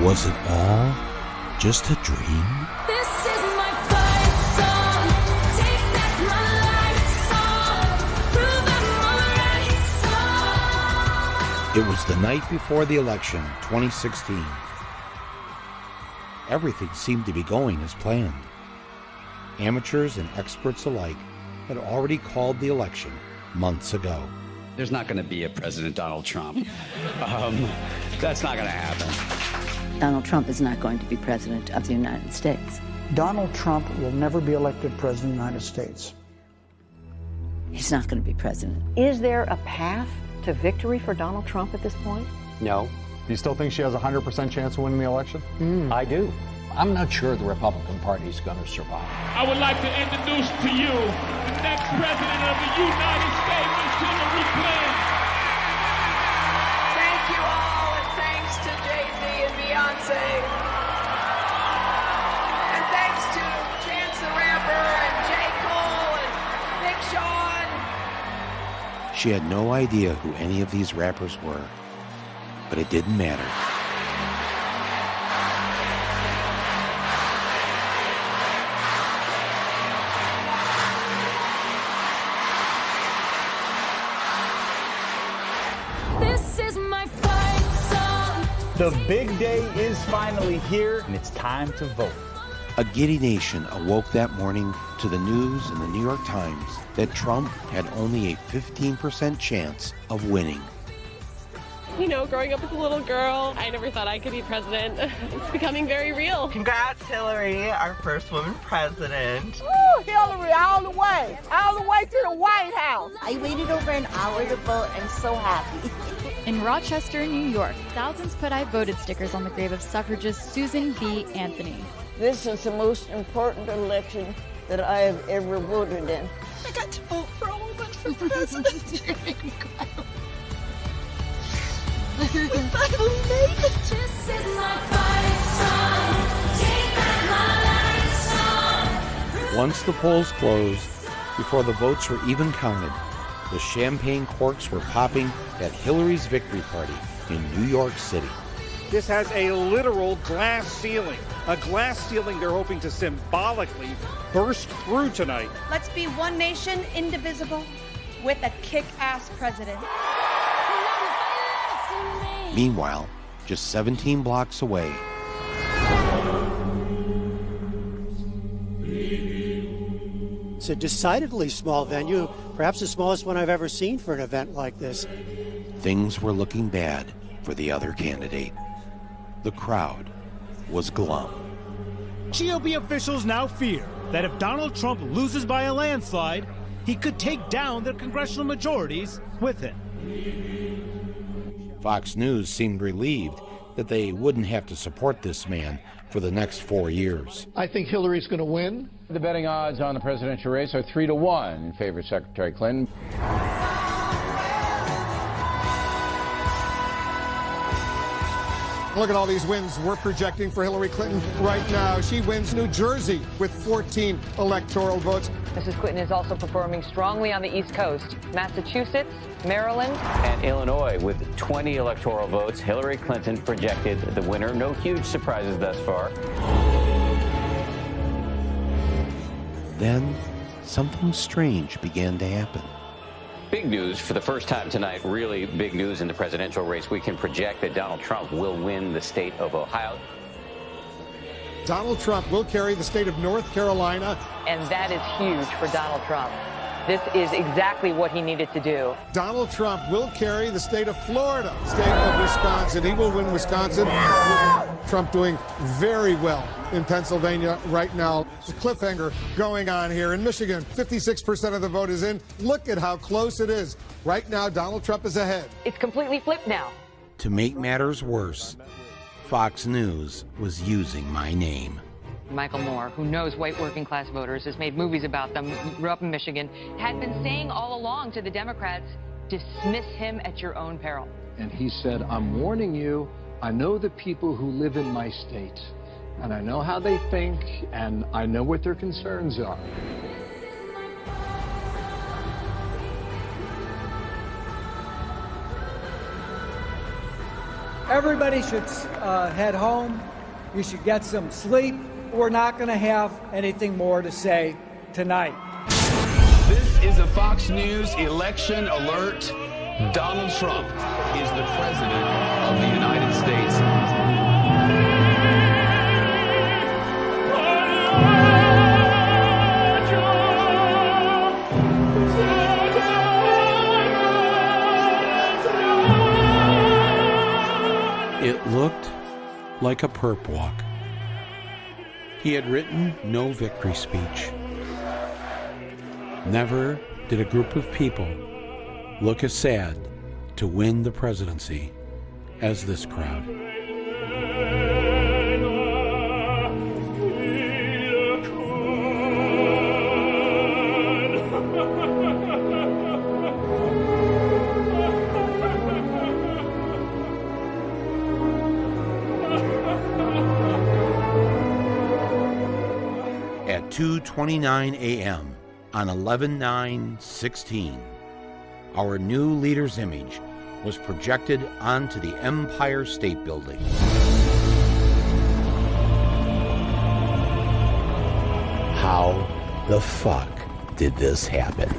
Was it all just a dream? This is my fight song. Take back my life song. Prove I'm alright song. It was the night before the election, 2016. Everything seemed to be going as planned. Amateurs and experts alike had already called the election months ago. There's not going to be a President Donald Trump. That's not going to happen. Donald Trump is not going to be president of the United States. Donald Trump will never be elected president of the United States. He's not going to be president. Is there a path to victory for Donald Trump at this point? No. You still think she has a 100% chance of winning the election? I do. I'm not sure the Republican Party is going to survive. I would like to introduce to you the next president of the United States, Ms. Hillary Clinton. Thank you all, and thanks to Jay-Z and Beyonce. And thanks to Chance the Rapper and J. Cole and Big Sean. She had no idea who any of these rappers were, but it didn't matter. This is my fight song. The big day is finally here, and it's time to vote. A giddy nation awoke that morning to the news in the New York Times that Trump had only a 15% chance of winning. You know, growing up as a little girl, I never thought I could be president. It's becoming very real. Congrats, Hillary, our first woman president. Woo, Hillary, all the way to the White House. I waited over an hour to vote. I'm so happy. In Rochester, New York, thousands put I voted stickers on the grave of suffragist Susan B. Anthony. This is the most important election that I have ever voted in. I got to vote for a woman for president. This is my fight song. Take back my life song. Once the polls closed, before the votes were even counted, the champagne corks were popping at Hillary's victory party in New York City. This has a literal glass ceiling. A glass ceiling they're hoping to symbolically burst through tonight. Let's be one nation, indivisible, with a kick-ass president. Meanwhile, just 17 blocks away, it's a decidedly small venue, perhaps the smallest one I've ever seen for an event like this. things were looking bad for the other candidate. The crowd was glum. GOP officials now fear that if Donald Trump loses by a landslide, he could take down the congressional majorities with him. Fox News seemed relieved that they wouldn't have to support this man for the next 4 years. I think Hillary's going to win. The betting odds on the presidential race are 3-1 in favor of Secretary Clinton. Look at all these wins we're projecting for Hillary Clinton right now. She wins New Jersey with 14 electoral votes. Mrs. Clinton is also performing strongly on the East Coast. Massachusetts, Maryland, and Illinois with 20 electoral votes. Hillary Clinton projected the winner. No huge surprises thus far. Then something strange began to happen. Big news for the first time tonight, really big news in the presidential race. We can project that Donald Trump will win the state of Ohio. Donald Trump will carry the state of North Carolina. And that is huge for Donald Trump. This is exactly what he needed to do. Donald Trump will carry the state of Florida, state of Wisconsin. He will win Wisconsin. Trump doing very well in Pennsylvania right now. The cliffhanger going on here in Michigan. 56% of the vote is in. Look at how close it is. Right now, Donald Trump is ahead. It's completely flipped now. To make matters worse, Fox News was using my name. Michael Moore, who knows white working class voters, has made movies about them, grew up in Michigan, had been saying all along to the Democrats, dismiss him at your own peril. And he said, I'm warning you, I know the people who live in my state, and I know how they think, and I know what their concerns are. Everybody should head home. You should get some sleep. We're not going to have anything more to say tonight. This is a Fox News election alert. Donald Trump is the President of the United States. It looked like a perp walk. He had written no victory speech. Never did a group of people look as sad to win the presidency as this crowd. At 2:29 a.m. on 11/9/16, our new leader's image was projected onto the Empire State Building. How the fuck did this happen?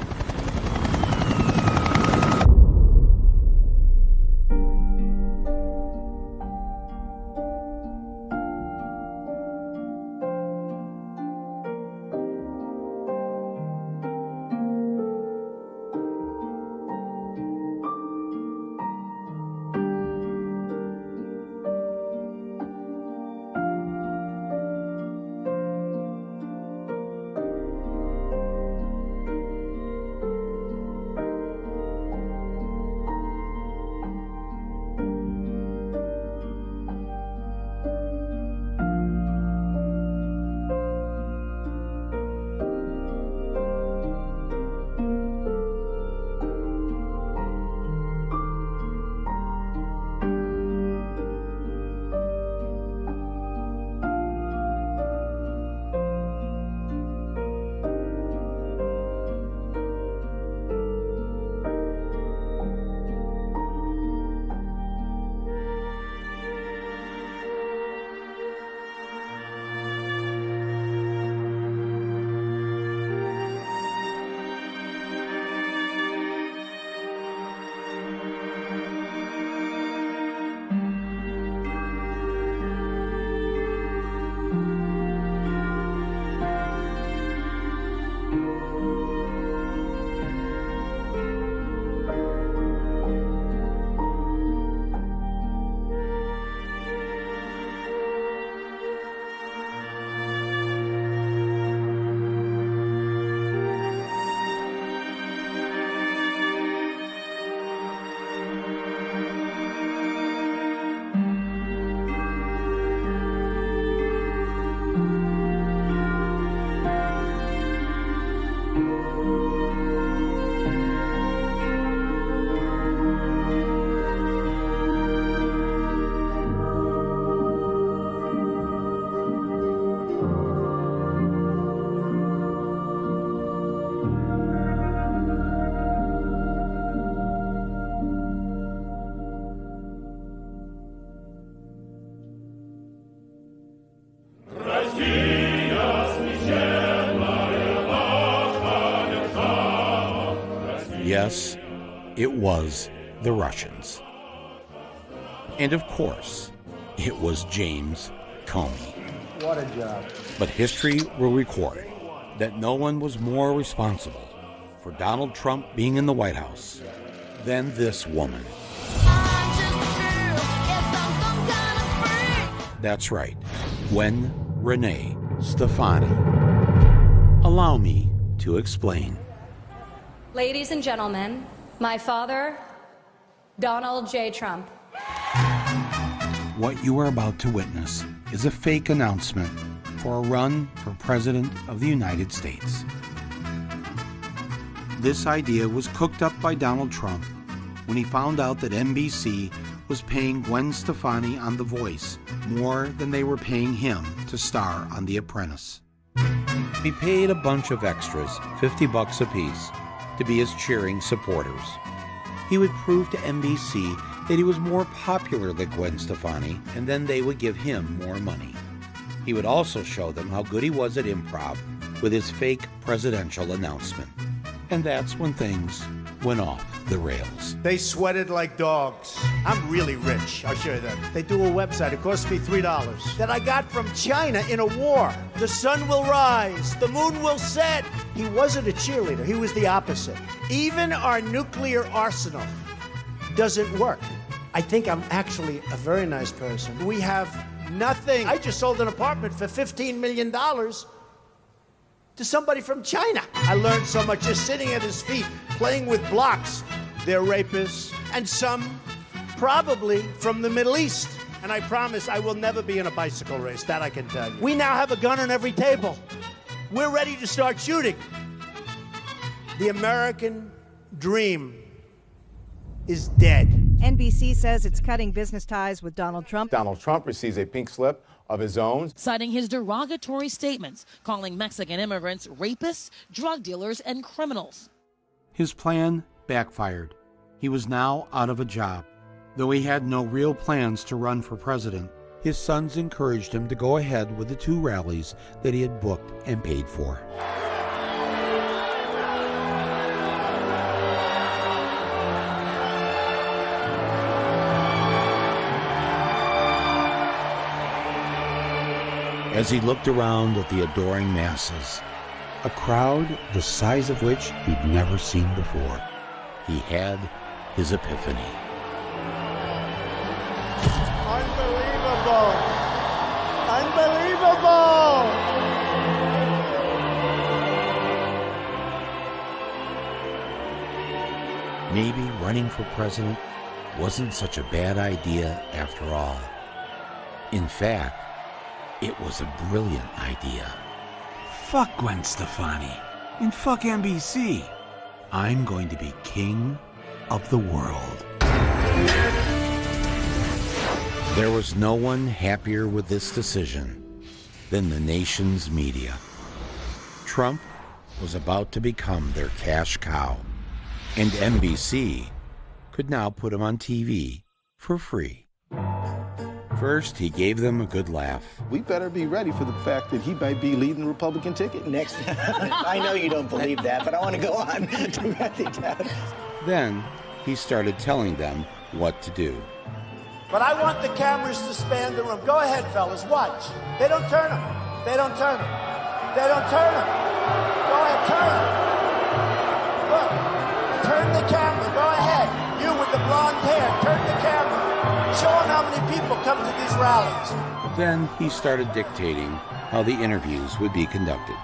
Yes, it was the Russians. And of course, it was James Comey. What a job. But history will record that no one was more responsible for Donald Trump being in the White House than this woman. That's right, Gwen Renee Stefani. Allow me to explain. Ladies and gentlemen, my father, Donald J. Trump. What you are about to witness is a fake announcement for a run for President of the United States. This idea was cooked up by Donald Trump when he found out that NBC was paying Gwen Stefani on The Voice more than they were paying him to star on The Apprentice. He paid a bunch of extras, $50 apiece, to be his cheering supporters. He would prove to NBC that he was more popular than Gwen Stefani, and then they would give him more money. He would also show them how good he was at improv with his fake presidential announcement. And that's when things went off the rails. They sweated like dogs. I'm really rich, I'll show you that. They do a website, it cost me $3, that I got from China in a war. The sun will rise, the moon will set. He wasn't a cheerleader, he was the opposite. Even our nuclear arsenal doesn't work. I think I'm actually a very nice person. We have nothing. I just sold an apartment for $15 million to somebody from China. I learned so much just sitting at his feet, playing with blocks. They're rapists, and some probably from the Middle East. And I promise I will never be in a bicycle race, that I can tell you. We now have a gun on every table. We're ready to start shooting. The American dream is dead. NBC says it's cutting business ties with Donald Trump. Donald Trump receives a pink slip of his own, citing his derogatory statements, calling Mexican immigrants rapists, drug dealers, and criminals. His plan backfired. He was now out of a job. Though he had no real plans to run for president, his sons encouraged him to go ahead with the 2 rallies that he had booked and paid for. As he looked around at the adoring masses, a crowd the size of which he'd never seen before, he had his epiphany. Unbelievable! Unbelievable! Maybe running for president wasn't such a bad idea after all. In fact, it was a brilliant idea. Fuck Gwen Stefani and fuck NBC. I'm going to be king of the world. There was no one happier with this decision than the nation's media. Trump was about to become their cash cow, and NBC could now put him on TV for free. First, he gave them a good laugh. We better be ready for the fact that he might be leading the Republican ticket. Next, I know you don't believe that, but I want to go on. Then, he started telling them what to do. But I want the cameras to span the room. Go ahead, fellas, watch. They don't turn them. They don't turn them. They don't turn them. Go ahead, turn them. Look, turn the camera. Go ahead. You with the blonde hair, turn the camera. Show them how many people come to these rallies. Then he started dictating how the interviews would be conducted.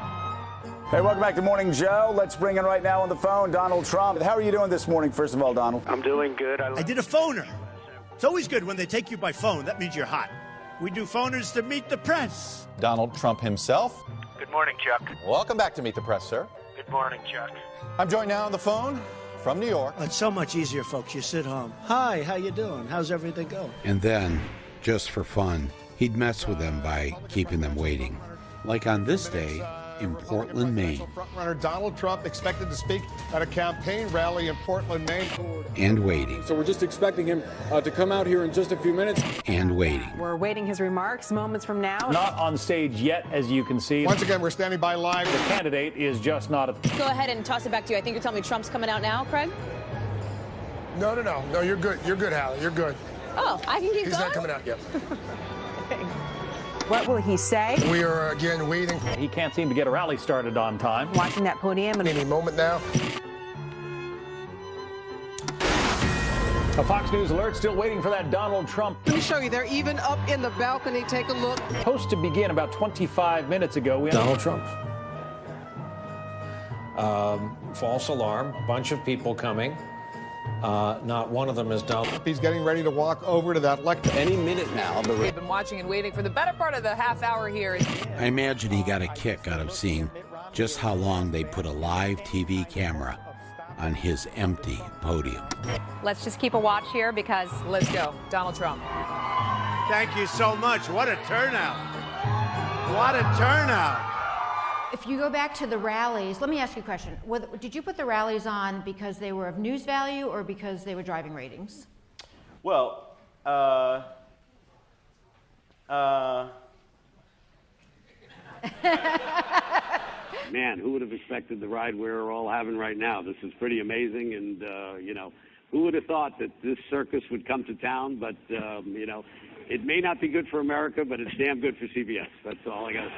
Hey, welcome back to Morning Joe. Let's bring in right now on the phone Donald Trump. How are you doing this morning, first of all, Donald? I'm doing good. I did a phoner. It's always good when they take you by phone. That means you're hot. We do phoners to meet the press. Donald Trump himself. Good morning, Chuck. Welcome back to Meet the Press, sir. Good morning, Chuck. I'm joined now on the phone from New York. It's so much easier, folks. You sit home. Hi, how you doing? How's everything going? And then, just for fun, he'd mess with them by keeping them waiting. Like on this day in Portland, Maine. Frontrunner Donald Trump expected to speak at a campaign rally in Portland, Maine. And waiting. So we're just expecting him to come out here in just a few minutes. And waiting. We're awaiting his remarks moments from now. Not on stage yet, as you can see. Once again, we're standing by live. The candidate is just not at the... Go ahead and toss it back to you. I think you're telling me Trump's coming out now, Craig? No, you're good. You're good, Hallie. You're good. Oh, I can keep He's going? not coming out yet. What will he say? We are, again, waiting. He can't seem to get a rally started on time. Watching that podium. And any moment now. A Fox News alert, still waiting for that Donald Trump. Let me show you. They're even up in the balcony. Take a look. Supposed to begin about 25 minutes ago. Donald Trump. False alarm. A bunch of people coming. Not one of them is Donald. He's getting ready to walk over to that lectern. Any minute now. We've been watching and waiting for the better part of the half hour here. I imagine he got a kick out of seeing just how long they put a live TV camera on his empty podium. Let's just keep a watch here because... Let's go. Donald Trump. Thank you so much. What a turnout. What a turnout. If you go back to the rallies, let me ask you a question. Did you put the rallies on because they were of news value or because they were driving ratings? Well, Man, who would have expected the ride we're all having right now? This is pretty amazing, and, who would have thought that this circus would come to town? But, it may not be good for America, but it's damn good for CBS. That's all I got to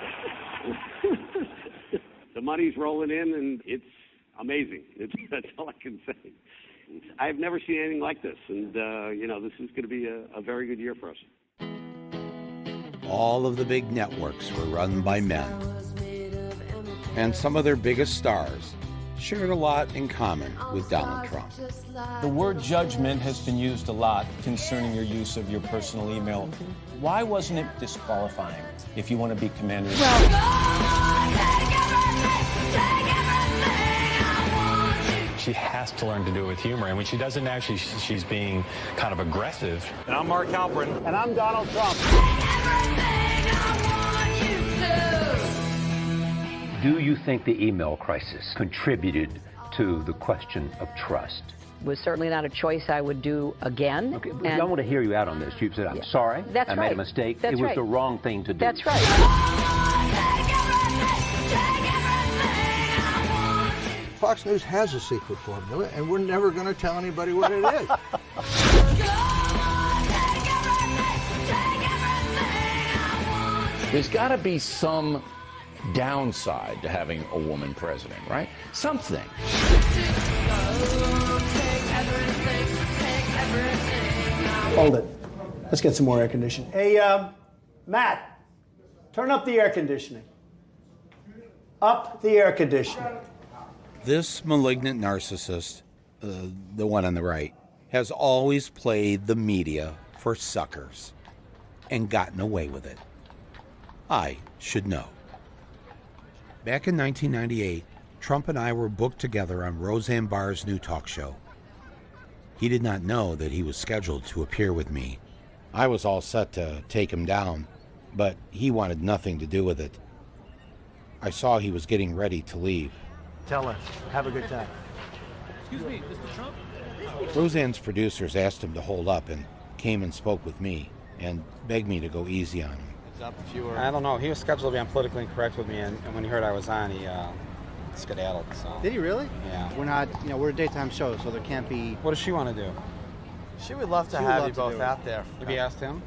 say. The money's rolling in, and it's amazing. That's all I can say. I've never seen anything like this, and, this is going to be a very good year for us. All of the big networks were run by men, and some of their biggest stars shared a lot in common with Donald Trump. The word judgment has been used a lot concerning your use of your personal email. Why wasn't it disqualifying if you want to be commander? She has to learn to do it with humor, and when she doesn't actually, she's being kind of aggressive. And I'm Mark Halperin. And I'm Donald Trump. Do you think the email crisis contributed to the question of trust? It was certainly not a choice I would do again. Okay, I want to hear you out on this. You said, I'm sorry, That's I right. made a mistake. That's it was right. the wrong thing to do. That's right. Fox News has a secret formula, and we're never going to tell anybody what it is. There's got to be some downside to having a woman president, right? Something. Hold it. Let's get some more air conditioning. Hey, Matt, turn up the air conditioning. Up the air conditioning. This malignant narcissist, the one on the right, has always played the media for suckers and gotten away with it. I should know. Back in 1998, Trump and I were booked together on Roseanne Barr's new talk show. He did not know that he was scheduled to appear with me. I was all set to take him down, but he wanted nothing to do with it. I saw he was getting ready to leave. Tell her. Have a good time. Excuse me, Mr. Trump? Roseanne's producers asked him to hold up and came and spoke with me and begged me to go easy on him. I don't know. He was scheduled to be on Politically Incorrect with me, and when he heard I was on, he skedaddled. So. Did he really? Yeah. We're not, we're a daytime show, so there can't be... What does she want to do? She would love to have you both out there. Have you asked him?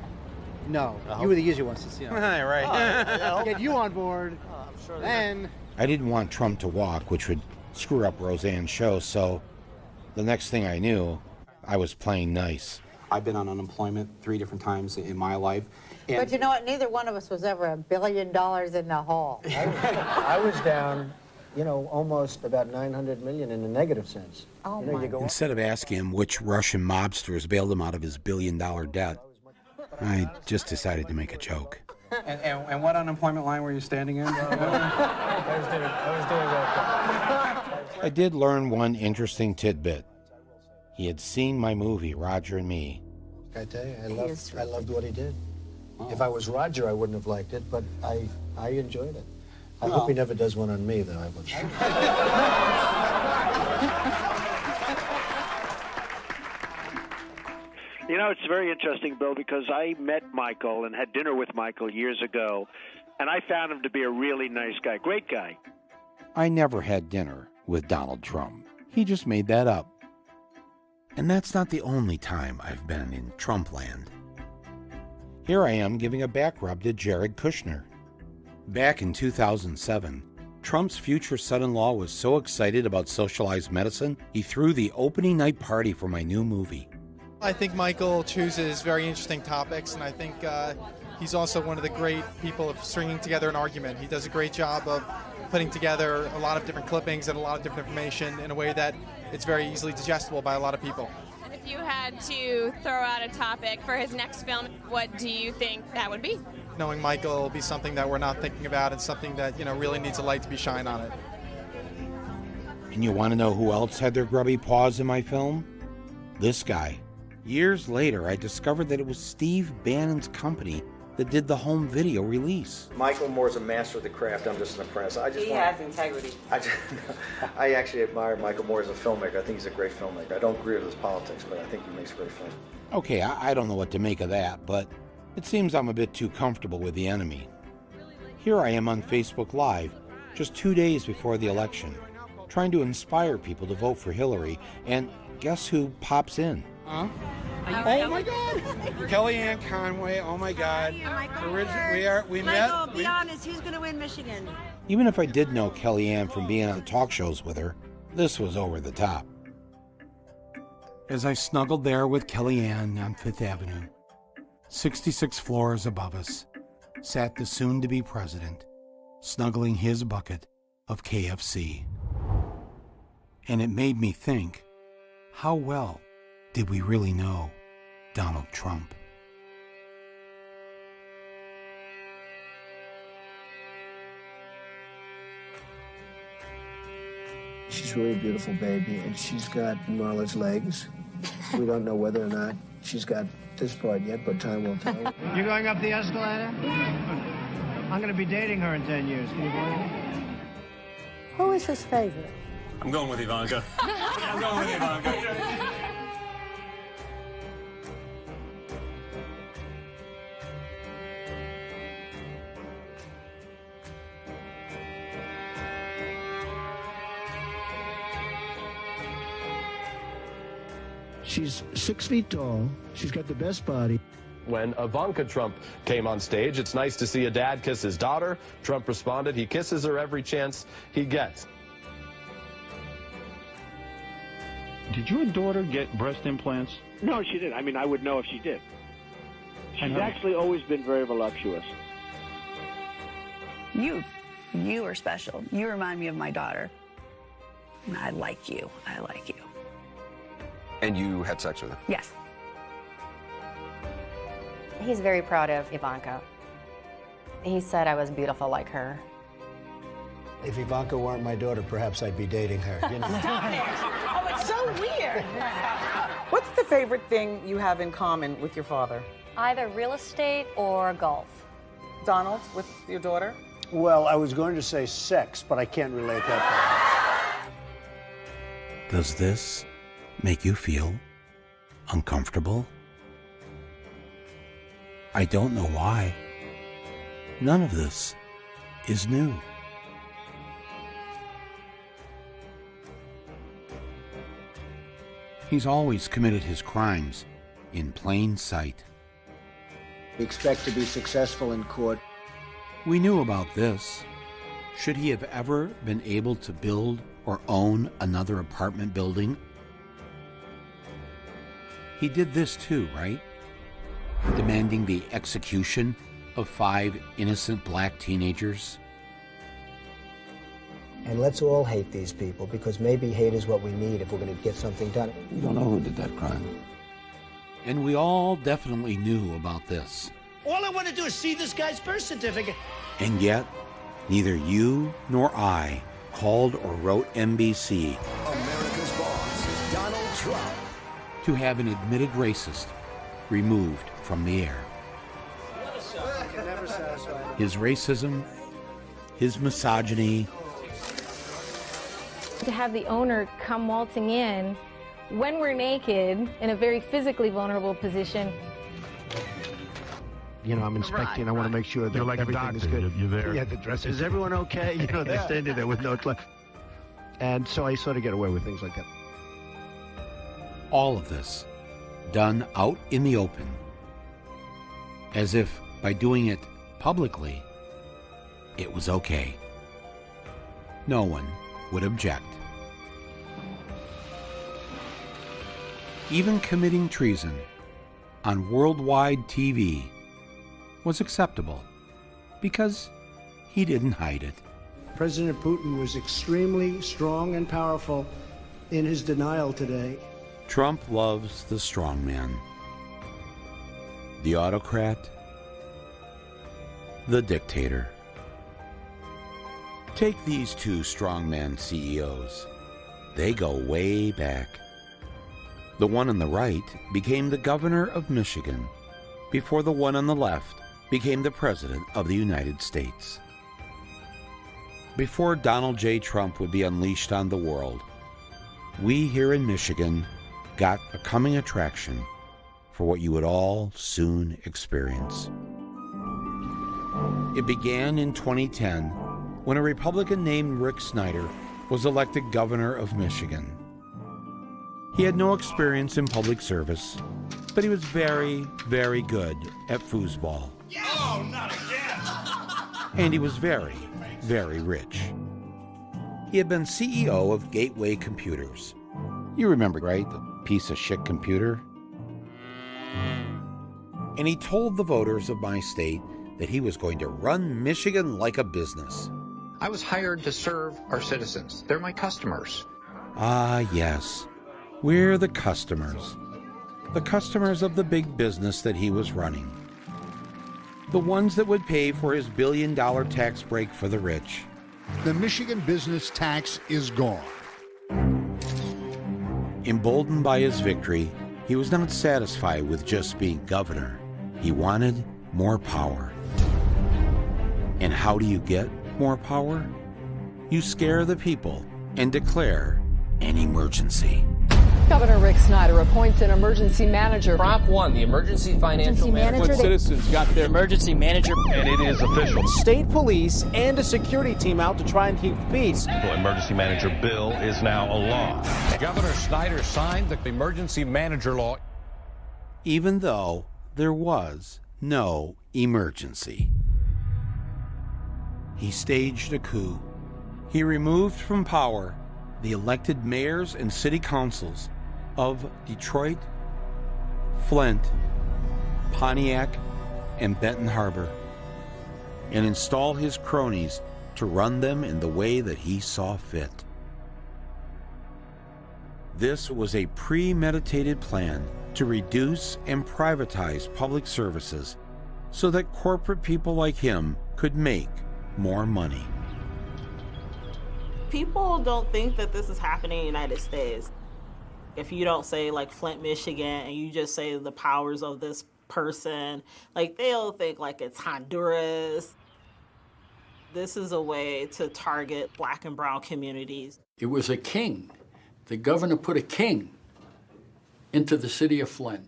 No. You were the easy ones to see. Right. Get you on board, I'm sure then... I didn't want Trump to walk, which would screw up Roseanne's show, so the next thing I knew, I was playing nice. I've been on unemployment 3 different times in my life. But you know what? Neither one of us was ever $1 billion in the hole. I was down, almost about 900 million in a negative sense. Oh, Instead of asking him which Russian mobsters bailed him out of his billion-dollar debt, I just decided to make a joke. And what unemployment line were you standing in? I was doing well. I did learn one interesting tidbit. He had seen my movie, Roger and Me. I tell you, I loved what he did. Oh. If I was Roger, I wouldn't have liked it, but I enjoyed it. I hope he never does one on me, though. It's very interesting, Bill, because I met Michael and had dinner with Michael years ago, and I found him to be a really nice guy, great guy. I never had dinner with Donald Trump. He just made that up. And that's not the only time I've been in Trump land. Here I am giving a back rub to Jared Kushner. Back in 2007, Trump's future son-in-law was so excited about socialized medicine, he threw the opening night party for my new movie. I think Michael chooses very interesting topics, and I think he's also one of the great people of stringing together an argument. He does a great job of putting together a lot of different clippings and a lot of different information in a way that it's very easily digestible by a lot of people. And if you had to throw out a topic for his next film, what do you think that would be? Knowing Michael will be something that we're not thinking about and something that, really needs a light to be shined on it. And you want to know who else had their grubby paws in my film? This guy. Years later, I discovered that it was Steve Bannon's company that did the home video release. Michael Moore's a master of the craft. I'm just an apprentice. He has integrity. I actually admire Michael Moore as a filmmaker. I think he's a great filmmaker. I don't agree with his politics, but I think he makes great films. Okay, I don't know what to make of that, but it seems I'm a bit too comfortable with the enemy. Here I am on Facebook Live, just 2 days before the election, trying to inspire people to vote for Hillary, and guess who pops in? Huh? Oh my God! Kellyanne Conway. Oh my God! We met. Michael, be honest. Who's going to win Michigan? Even if I did know Kellyanne from being on talk shows with her, this was over the top. As I snuggled there with Kellyanne on Fifth Avenue, 66 floors above us, sat the soon-to-be president, snuggling his bucket of KFC. And it made me think, how well did we really know Donald Trump? She's really a beautiful baby, and she's got Marla's legs. We don't know whether or not she's got this part yet, but time will tell. You're going up the escalator? I'm going to be dating her in 10 years. Can you believe it? Who is his favorite? I'm going with Ivanka. I'm going with Ivanka. She's 6 feet tall. She's got the best body. When Ivanka Trump came on stage, it's nice to see a dad kiss his daughter. Trump responded, he kisses her every chance he gets. Did your daughter get breast implants? No, she didn't. I mean, I would know if she did. She's actually always been very voluptuous. You are special. You remind me of my daughter. I like you. I like you. And you had sex with her? Yes. He's very proud of Ivanka. He said I was beautiful like her. If Ivanka weren't my daughter, perhaps I'd be dating her. You know? Stop it! Oh, it's so weird. What's the favorite thing you have in common with your father? Either real estate or golf. Donald, with your daughter? Well, I was going to say sex, but I can't relate that part. Does this make you feel uncomfortable? I don't know why. None of this is new. He's always committed his crimes in plain sight. We expect to be successful in court. We knew about this. Should he have ever been able to build or own another apartment building? He did this too, right? Demanding the execution of 5 innocent black teenagers. And let's all hate these people, because maybe hate is what we need if we're going to get something done. You don't know who did that crime. And we all definitely knew about this. All I want to do is see this guy's birth certificate. And yet, neither you nor I called or wrote NBC America's boss, Donald Trump, to have an admitted racist removed from the air. His racism, his misogyny. To have the owner come waltzing in when we're naked in a very physically vulnerable position. You know, I'm inspecting. Right, I want to make sure that like everything is good. You're there. Yeah, the dress. Is everyone okay? You know, they're standing there with no clothes. And so I sort of get away with things like that. All of this done out in the open, as if by doing it publicly, it was okay. No one would object. Even committing treason on worldwide TV was acceptable because he didn't hide it. President Putin was extremely strong and powerful in his denial today. Trump loves the strong man, the autocrat, the dictator. Take these 2 strongman CEOs. They go way back. The one on the right became the governor of Michigan before the one on the left became the President of the United States. Before Donald J. Trump would be unleashed on the world, we here in Michigan got a coming attraction for what you would all soon experience. It began in 2010 when a Republican named Rick Snyder was elected governor of Michigan. He had no experience in public service, but he was very, very good at foosball. Oh, not again! And he was very, very rich. He had been CEO of Gateway Computers. You remember, right? The piece of shit computer? And he told the voters of my state that he was going to run Michigan like a business. I was hired to serve our citizens. They're my customers. Ah, yes. We're the customers. The customers of the big business that he was running. The ones that would pay for his billion-dollar tax break for the rich. The Michigan business tax is gone. Emboldened by his victory, he was not satisfied with just being governor. He wanted more power. And how do you get more power? You scare the people and declare an emergency. Governor Rick Snyder appoints an emergency manager. Prop 1, the emergency financial manager. When citizens got their emergency manager. And it is official. State police and a security team out to try and keep peace. The emergency manager bill is now a law. Governor Snyder signed the emergency manager law. Even though there was no emergency. He staged a coup. He removed from power the elected mayors and city councils of Detroit, Flint, Pontiac, and Benton Harbor, and installed his cronies to run them in the way that he saw fit. This was a premeditated plan to reduce and privatize public services so that corporate people like him could make more money. People don't think that this is happening in the United States. If you don't say like Flint, Michigan, and you just say the powers of this person, like they'll think like it's Honduras. This is a way to target Black and brown communities. It was a king. The governor put a king into the city of Flint,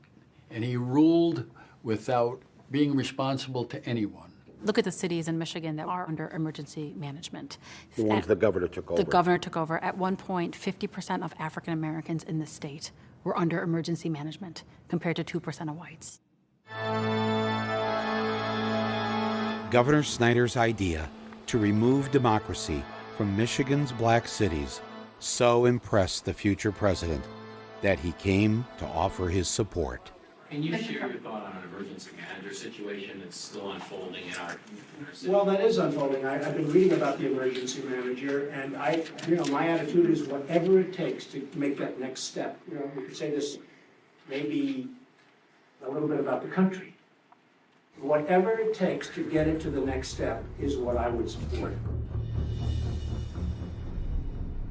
and he ruled without being responsible to anyone. Look at the cities in Michigan that are under emergency management. The ones the governor took over. The governor took over. At one point, 50% of African Americans in the state were under emergency management, compared to 2% of whites. Governor Snyder's idea to remove democracy from Michigan's black cities so impressed the future president that he came to offer his support. Can you share your thought on an emergency manager situation that's still unfolding in our city? Well, that is unfolding. I've been reading about the emergency manager, and my attitude is whatever it takes to make that next step. We could say this maybe a little bit about the country. Whatever it takes to get it to the next step is what I would support.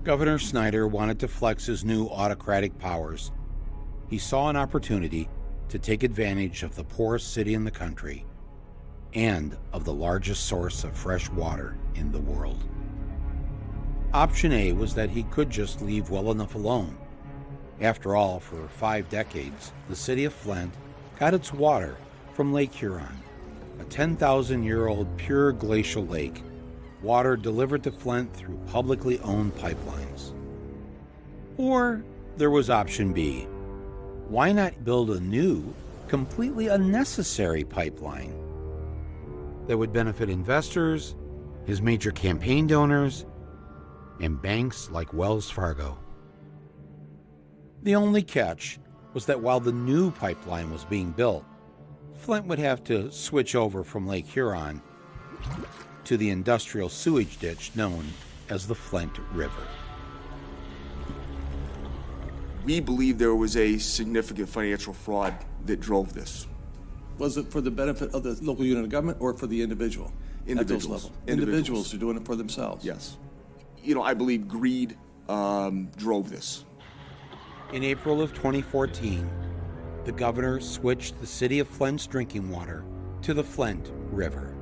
Governor Snyder wanted to flex his new autocratic powers. He saw an opportunity to take advantage of the poorest city in the country and of the largest source of fresh water in the world. Option A was that he could just leave well enough alone. After all, for 5 decades, the city of Flint got its water from Lake Huron, a 10,000-year-old pure glacial lake, water delivered to Flint through publicly owned pipelines. Or there was option B. Why not build a new, completely unnecessary pipeline that would benefit investors, his major campaign donors, and banks like Wells Fargo? The only catch was that while the new pipeline was being built, Flint would have to switch over from Lake Huron to the industrial sewage ditch known as the Flint River. We believe there was a significant financial fraud that drove this. Was it for the benefit of the local unit of government or for the individual? Individuals. At those levels? Individuals are doing it for themselves. Yes. I believe greed drove this. In April of 2014, the governor switched the city of Flint's drinking water to the Flint River.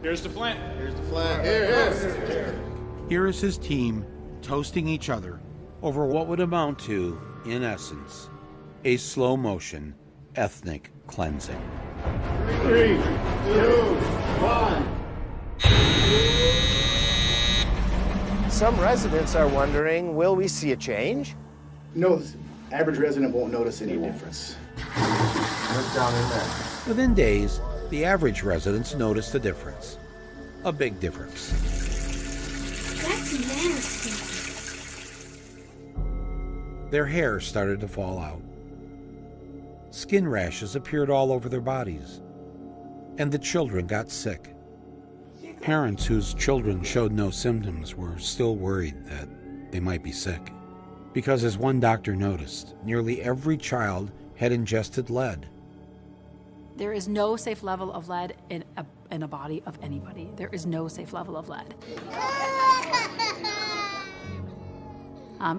Here's the Flint. Here's the Flint. Here. Here is his team toasting each other over what would amount to, in essence, a slow-motion ethnic cleansing. 3, 2, 1. Some residents are wondering, will we see a change? No, the average resident won't notice any difference. Look down in there. Within days, the average residents noticed a difference. A big difference. That's nasty. Their hair started to fall out. Skin rashes appeared all over their bodies. And the children got sick. Parents whose children showed no symptoms were still worried that they might be sick. Because as one doctor noticed, nearly every child had ingested lead. There is no safe level of lead in a body of anybody. There is no safe level of lead.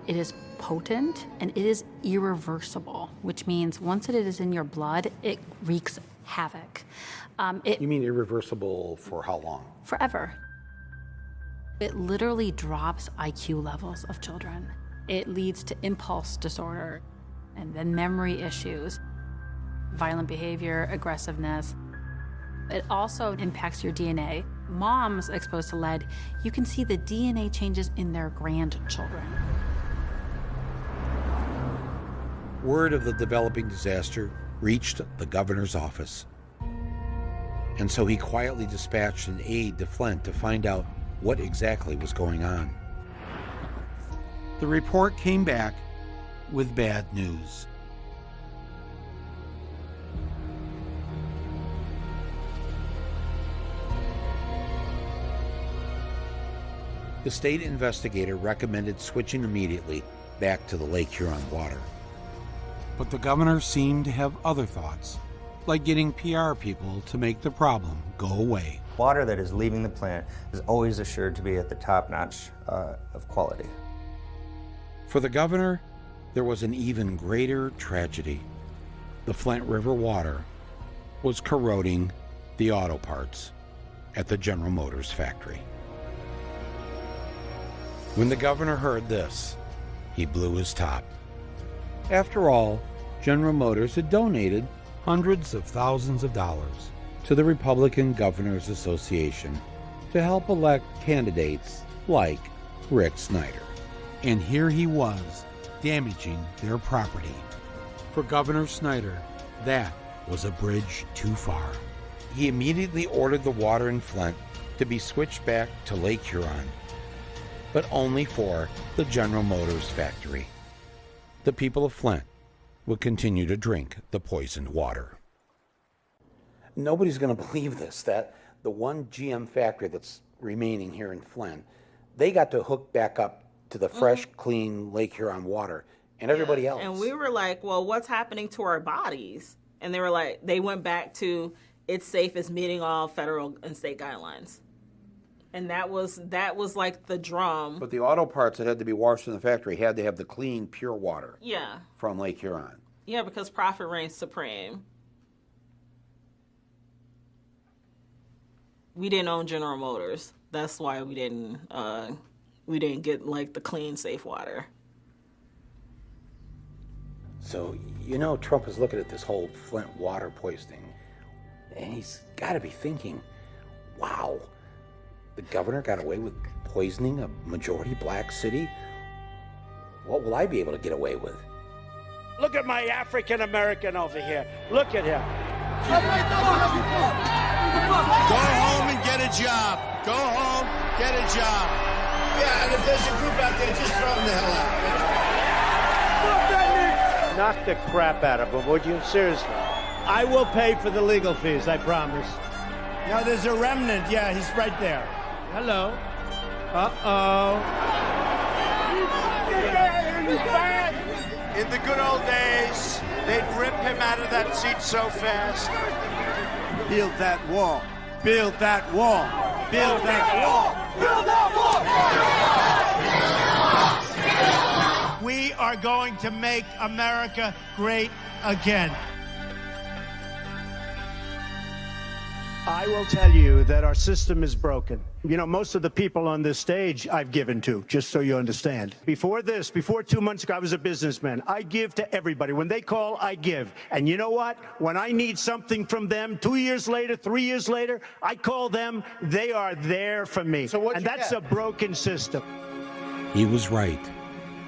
It is potent and it is irreversible, which means once it is in your blood, it wreaks havoc. You mean irreversible for how long? Forever. It literally drops IQ levels of children. It leads to impulse disorder and then memory issues, violent behavior, aggressiveness. It also impacts your DNA. Moms exposed to lead, you can see the DNA changes in their grandchildren. Word of the developing disaster reached the governor's office. And so he quietly dispatched an aide to Flint to find out what exactly was going on. The report came back with bad news. The state investigator recommended switching immediately back to the Lake Huron water. But the governor seemed to have other thoughts, like getting PR people to make the problem go away. Water that is leaving the plant is always assured to be at the top notch of quality. For the governor, there was an even greater tragedy. The Flint River water was corroding the auto parts at the General Motors factory. When the governor heard this, he blew his top. After all, General Motors had donated hundreds of thousands of dollars to the Republican Governors Association to help elect candidates like Rick Snyder. And here he was, damaging their property. For Governor Snyder, that was a bridge too far. He immediately ordered the water in Flint to be switched back to Lake Huron, but only for the General Motors factory. The people of Flint would continue to drink the poisoned water. Nobody's going to believe this, that the one GM factory that's remaining here in Flint, they got to hook back up to the fresh, clean Lake Huron water, and everybody else. And we were like, well, what's happening to our bodies? And they were like, they went back to, it's safe as meeting all federal and state guidelines. And that was like the drum. But the auto parts that had to be washed in the factory had to have the clean, pure water. Yeah. From Lake Huron. Yeah, because profit reigns supreme. We didn't own General Motors. That's why we didn't get like the clean, safe water. So, you know, Trump is looking at this whole Flint water poisoning, and he's got to be thinking, wow, the governor got away with poisoning a majority black city? What will I be able to get away with? Look at my African American over here. Look at him. Go home and get a job. Go home, get a job. Yeah, and if there's a group out there, just throw them the hell out. Knock the crap out of him, would you? Seriously. I will pay for the legal fees, I promise. No, there's a remnant. Yeah, he's right there. Hello. Uh-oh. In the good old days, they'd rip him out of that seat so fast. Build that wall. Build that wall. Build that wall. Build that wall. We are going to make America great again. I will tell you that our system is broken. You know, most of the people on this stage I've given to, just so you understand. Before 2 months ago, I was a businessman. I give to everybody. When they call, I give. And you know what? When I need something from them, 2 years later, 3 years later, I call them. They are there for me. So and that's a broken system. He was right.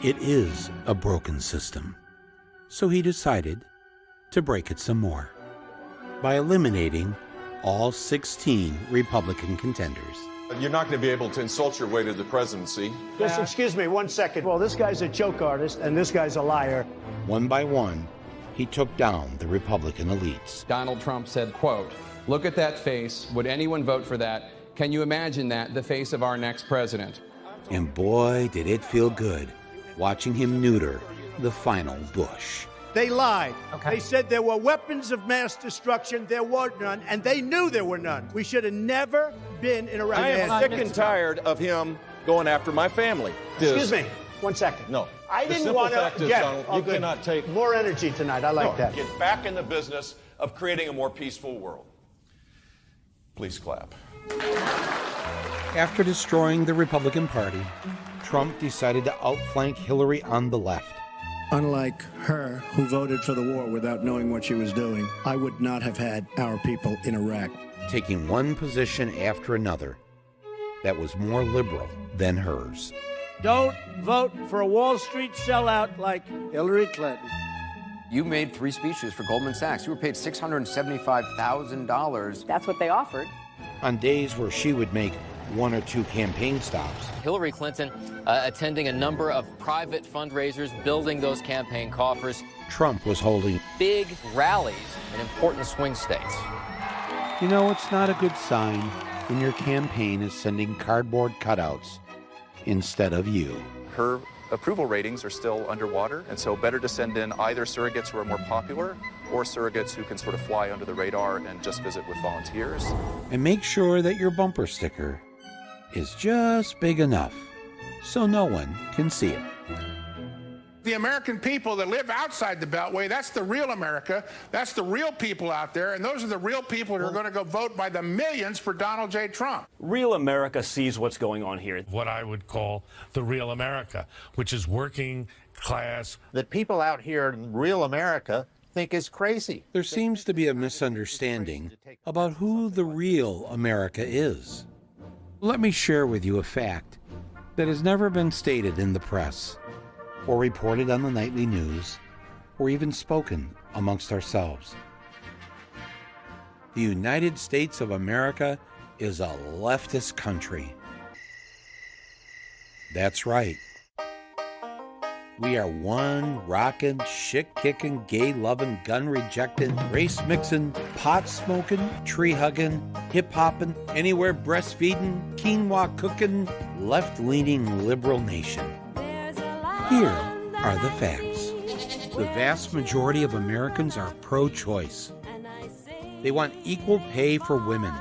It is a broken system. So he decided to break it some more by eliminating all 16 Republican contenders. You're not going to be able to insult your way to the presidency. Just excuse me 1 second. Well, this guy's a joke artist, and this guy's a liar. One by one, he took down the Republican elites. Donald Trump said, quote, "Look at that face. Would anyone vote for that? Can you imagine that, the face of our next president?" And boy, did it feel good watching him neuter the final Bush. They lied. Okay. They said there were weapons of mass destruction. There were none, and they knew there were none. We should have never been in Iraq. I am sick and tired of him going after my family. Excuse me, 1 second. No. I didn't want to get Donald, you cannot take more energy tonight. I like that. Get back in the business of creating a more peaceful world. Please clap. After destroying the Republican Party, Trump decided to outflank Hillary on the left. Unlike her, who voted for the war without knowing what she was doing, I would not have had our people in Iraq. Taking one position after another that was more liberal than hers. Don't vote for a Wall Street sellout like Hillary Clinton. You made 3 speeches for Goldman Sachs. You were paid $675,000. That's what they offered. On days where she would make 1 or 2 campaign stops. Hillary Clinton attending a number of private fundraisers, building those campaign coffers. Trump was holding big rallies in important swing states. You know, it's not a good sign when your campaign is sending cardboard cutouts instead of you. Her approval ratings are still underwater, and so better to send in either surrogates who are more popular or surrogates who can sort of fly under the radar and just visit with volunteers. And make sure that your bumper sticker is just big enough so no one can see it. The American people that live outside the Beltway, that's the real America. That's the real people out there, and those are the real people who are going to go vote by the millions for Donald J. Trump. Real America sees what's going on here. What I would call the real America, which is working class. That people out here in real America think is crazy. There seems to be a misunderstanding about who the real America is. Let me share with you a fact that has never been stated in the press, or reported on the nightly news, or even spoken amongst ourselves. The United States of America is a leftist country. That's right. We are one rockin', shit-kicking, gay-loving, gun-rejecting, race-mixing, pot-smoking, tree-hugging, hip-hopping, anywhere breastfeeding, quinoa cooking, left-leaning liberal nation. Here are the facts. The vast majority of Americans are pro-choice. They want equal pay for women,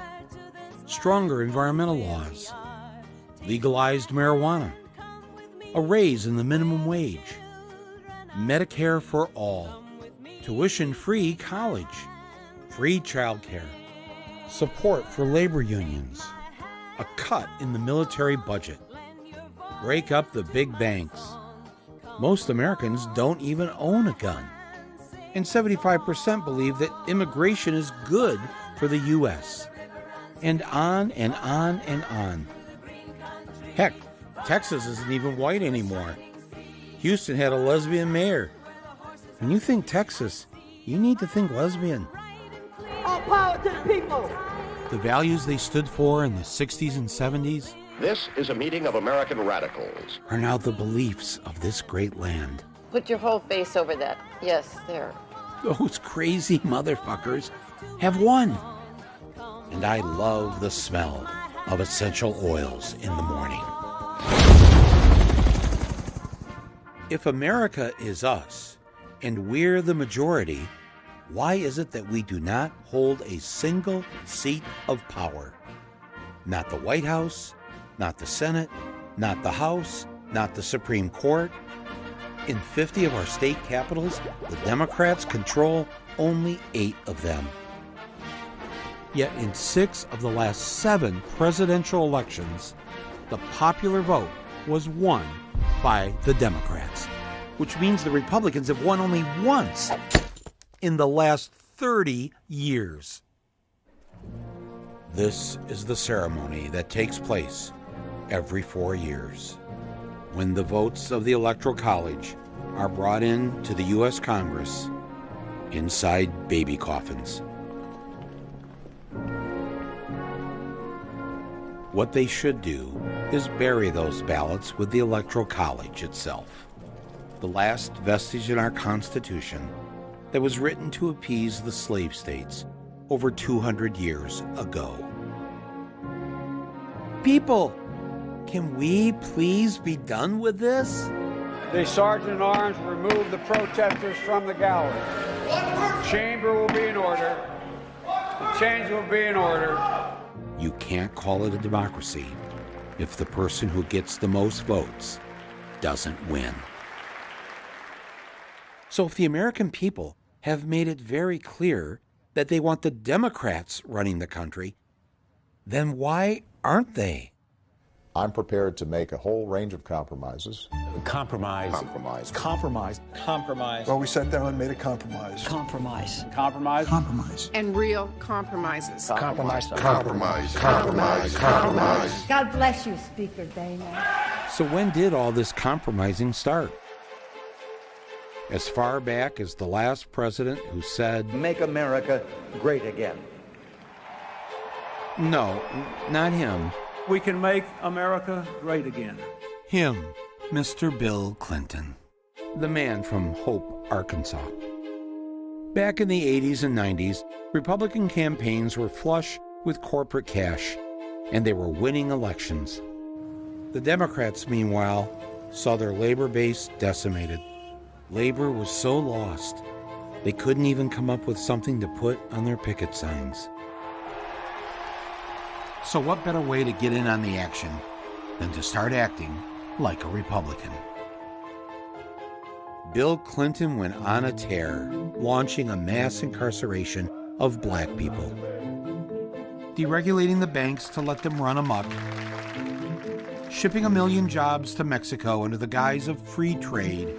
stronger environmental laws, legalized marijuana, a raise in the minimum wage, Medicare for all, tuition-free college, free childcare, support for labor unions, a cut in the military budget, break up the big banks. Most Americans don't even own a gun, and 75% believe that immigration is good for the U.S., and on and on and on. Heck, Texas isn't even white anymore. Houston had a lesbian mayor. When you think Texas, you need to think lesbian. All power to the people. The values they stood for in the 60s and 70s This is a meeting of American radicals. are now the beliefs of this great land. Put your whole face over that. Yes, there. Those crazy motherfuckers have won. And I love the smell of essential oils in the morning. If America is us, and we're the majority, why is it that we do not hold a single seat of power? Not the White House, not the Senate, not the House, not the Supreme Court. In 50 of our state capitals, the Democrats control only 8 of them. Yet in 6 of the last 7 presidential elections, the popular vote was won by the Democrats, which means the Republicans have won only once in the last 30 years. This is the ceremony that takes place every 4 years, when the votes of the Electoral College are brought in to the U.S. Congress inside baby coffins. What they should do is bury those ballots with the Electoral College itself, the last vestige in our Constitution that was written to appease the slave states over 200 years ago. People, can we please be done with this? The Sergeant-at-Arms remove the protesters from the gallery. The chamber will be in order. The change will be in order. You can't call it a democracy if the person who gets the most votes doesn't win. So if the American people have made it very clear that they want the Democrats running the country, then why aren't they? I'm prepared to make a whole range of compromises. Compromise. Compromise. Compromise. Compromise. Well, we sat down and made a compromise. Compromise. Compromise. Compromise. And real compromises. Compromise. Compromise. Compromise. Compromise. God bless you, Speaker Dana. So when did all this compromising start? As far back as the last president who said, "Make America great again." No, not him. We can make America great again. Him, Mr. Bill Clinton, the man from Hope, Arkansas. Back in the 80s and 90s, Republican campaigns were flush with corporate cash, and they were winning elections. The Democrats, meanwhile, saw their labor base decimated. Labor was so lost, they couldn't even come up with something to put on their picket signs. So what better way to get in on the action than to start acting like a Republican? Bill Clinton went on a tear, launching a mass incarceration of black people, deregulating the banks to let them run amok, shipping 1 million jobs to Mexico under the guise of free trade,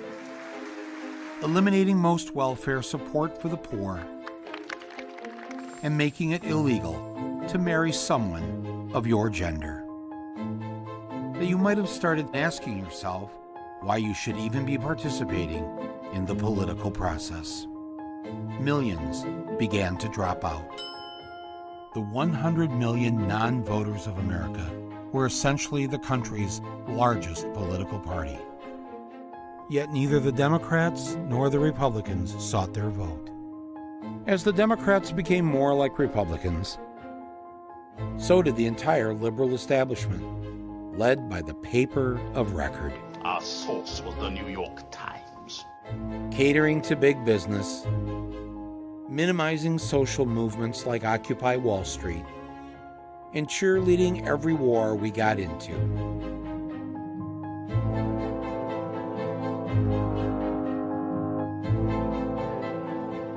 eliminating most welfare support for the poor, and making it illegal to marry someone of your gender. That you might have started asking yourself why you should even be participating in the political process. Millions began to drop out. The 100 million non-voters of America were essentially the country's largest political party. Yet neither the Democrats nor the Republicans sought their vote. As the Democrats became more like Republicans, so did the entire liberal establishment, led by the paper of record. Our source was the New York Times. Catering to big business, minimizing social movements like Occupy Wall Street, and cheerleading every war we got into.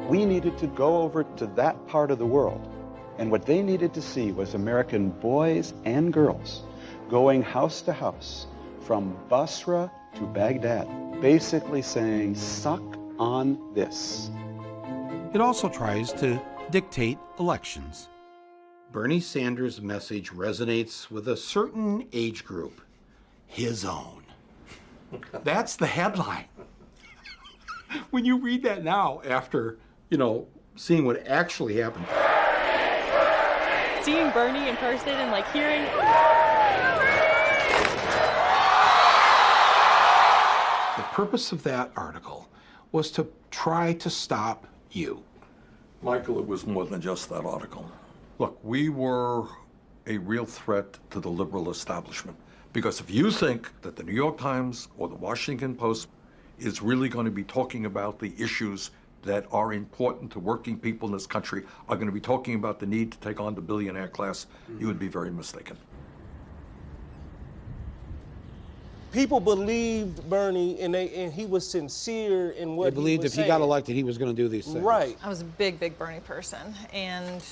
We needed to go over to that part of the world, and what they needed to see was American boys and girls going house to house, from Basra to Baghdad, basically saying, suck on this. It also tries to dictate elections. Bernie Sanders' message resonates with a certain age group, his own. That's the headline. When you read that now, after, seeing what actually happened. Seeing Bernie in person and hearing. The purpose of that article was to try to stop you. Michael, it was more than just that article. Look, we were a real threat to the liberal establishment. Because if you think that the New York Times or the Washington Post is really going to be talking about the issues that are important to working people in this country, are going to be talking about the need to take on the billionaire class, you would be very mistaken. People believed Bernie, and he was sincere in what he was saying. They believed if he got elected, he was going to do these things. Right. I was a big Bernie person, and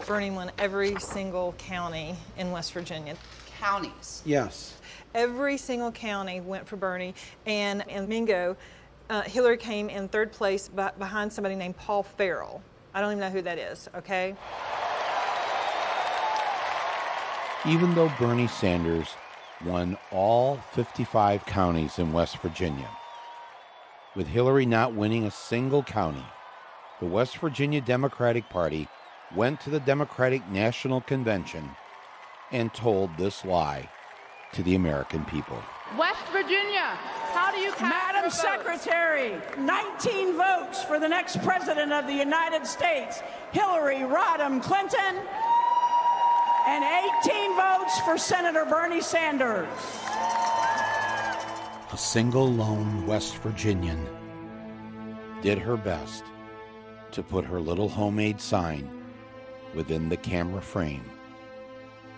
Bernie won every single county in West Virginia. Counties? Yes. Every single county went for Bernie, and in Mingo, Hillary came in third place behind somebody named Paul Farrell. I don't even know who that is, okay? Even though Bernie Sanders won all 55 counties in West Virginia, with Hillary not winning a single county, the West Virginia Democratic Party went to the Democratic National Convention and told this lie to the American people. West Virginia, how do you cast Madam your Secretary, 19 votes for the next president of the United States, Hillary Rodham Clinton, and 18 votes for Senator Bernie Sanders. A single lone West Virginian did her best to put her little homemade sign within the camera frame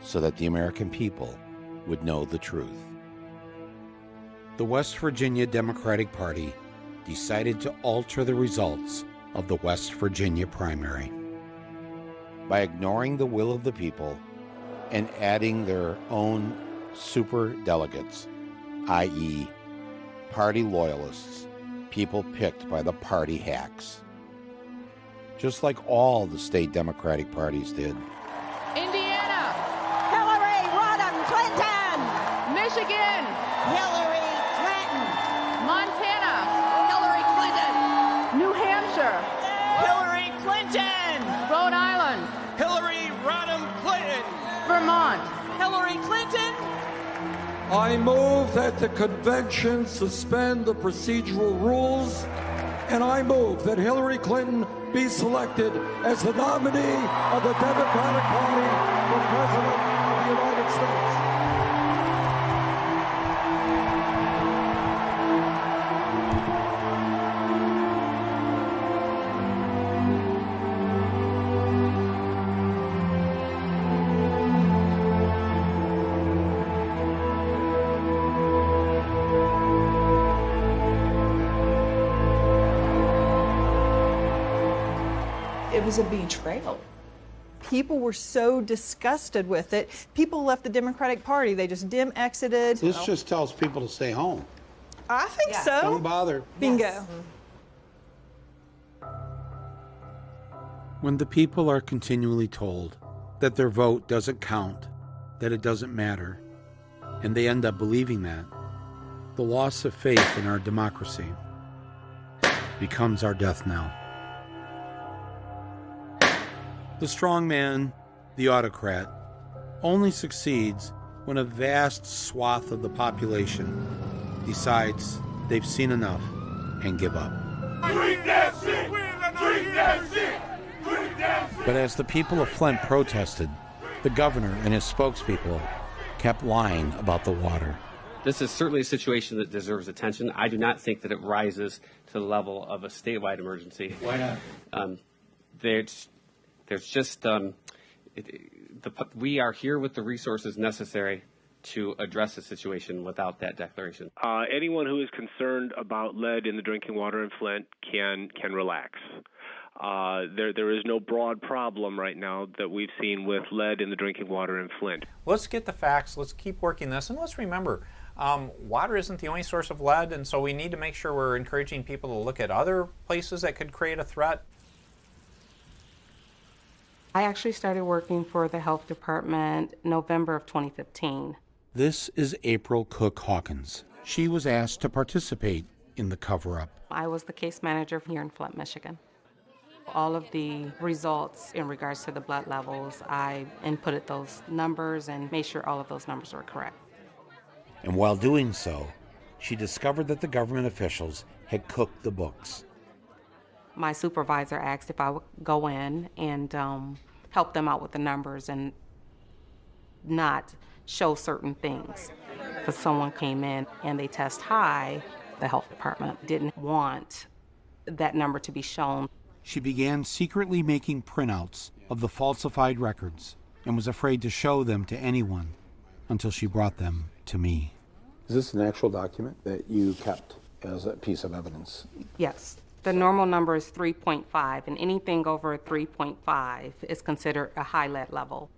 so that the American people would know the truth. The West Virginia Democratic Party decided to alter the results of the West Virginia primary by ignoring the will of the people and adding their own super delegates, i.e., party loyalists, people picked by the party hacks. Just like all the state Democratic parties did. Indiana, Hillary Rodham Clinton. Michigan, Hillary Clinton. Montana, Hillary Clinton. New Hampshire, Hillary Clinton. Rhode Island, Hillary Rodham Clinton. Vermont, Hillary Clinton. I move that the convention suspend the procedural rules, and I move that Hillary Clinton be selected as the nominee of the Democratic Party for President of the United States. It was a betrayal. People were so disgusted with it. People left the Democratic Party. They just exited. This just tells people to stay home. I think so. Don't bother. Bingo. Yes. When the people are continually told that their vote doesn't count, that it doesn't matter, and they end up believing that, the loss of faith in our democracy becomes our death knell. The strongman, the autocrat, only succeeds when a vast swath of the population decides they've seen enough and give up. But as the people of Flint protested, the governor and his spokespeople kept lying about the water. This is certainly a situation that deserves attention. I do not think that it rises to the level of a statewide emergency. Why not? There's just we are here with the resources necessary to address the situation without that declaration. Anyone who is concerned about lead in the drinking water in Flint can relax. There is no broad problem right now that we've seen with lead in the drinking water in Flint. Let's get the facts. Let's keep working this, and let's remember, water isn't the only source of lead, and so we need to make sure we're encouraging people to look at other places that could create a threat. I actually started working for the health department November of 2015. This is April Cook Hawkins. She was asked to participate in the cover-up. I was the case manager here in Flint, Michigan. All of the results in regards to the blood levels, I inputted those numbers and made sure all of those numbers were correct. And while doing so, she discovered that the government officials had cooked the books. My supervisor asked if I would go in and help them out with the numbers and not show certain things. If someone came in and they test high, the health department didn't want that number to be shown. She began secretly making printouts of the falsified records and was afraid to show them to anyone until she brought them to me. Is this an actual document that you kept as a piece of evidence? Yes. The normal number is 3.5, and anything over 3.5 is considered a high lead level.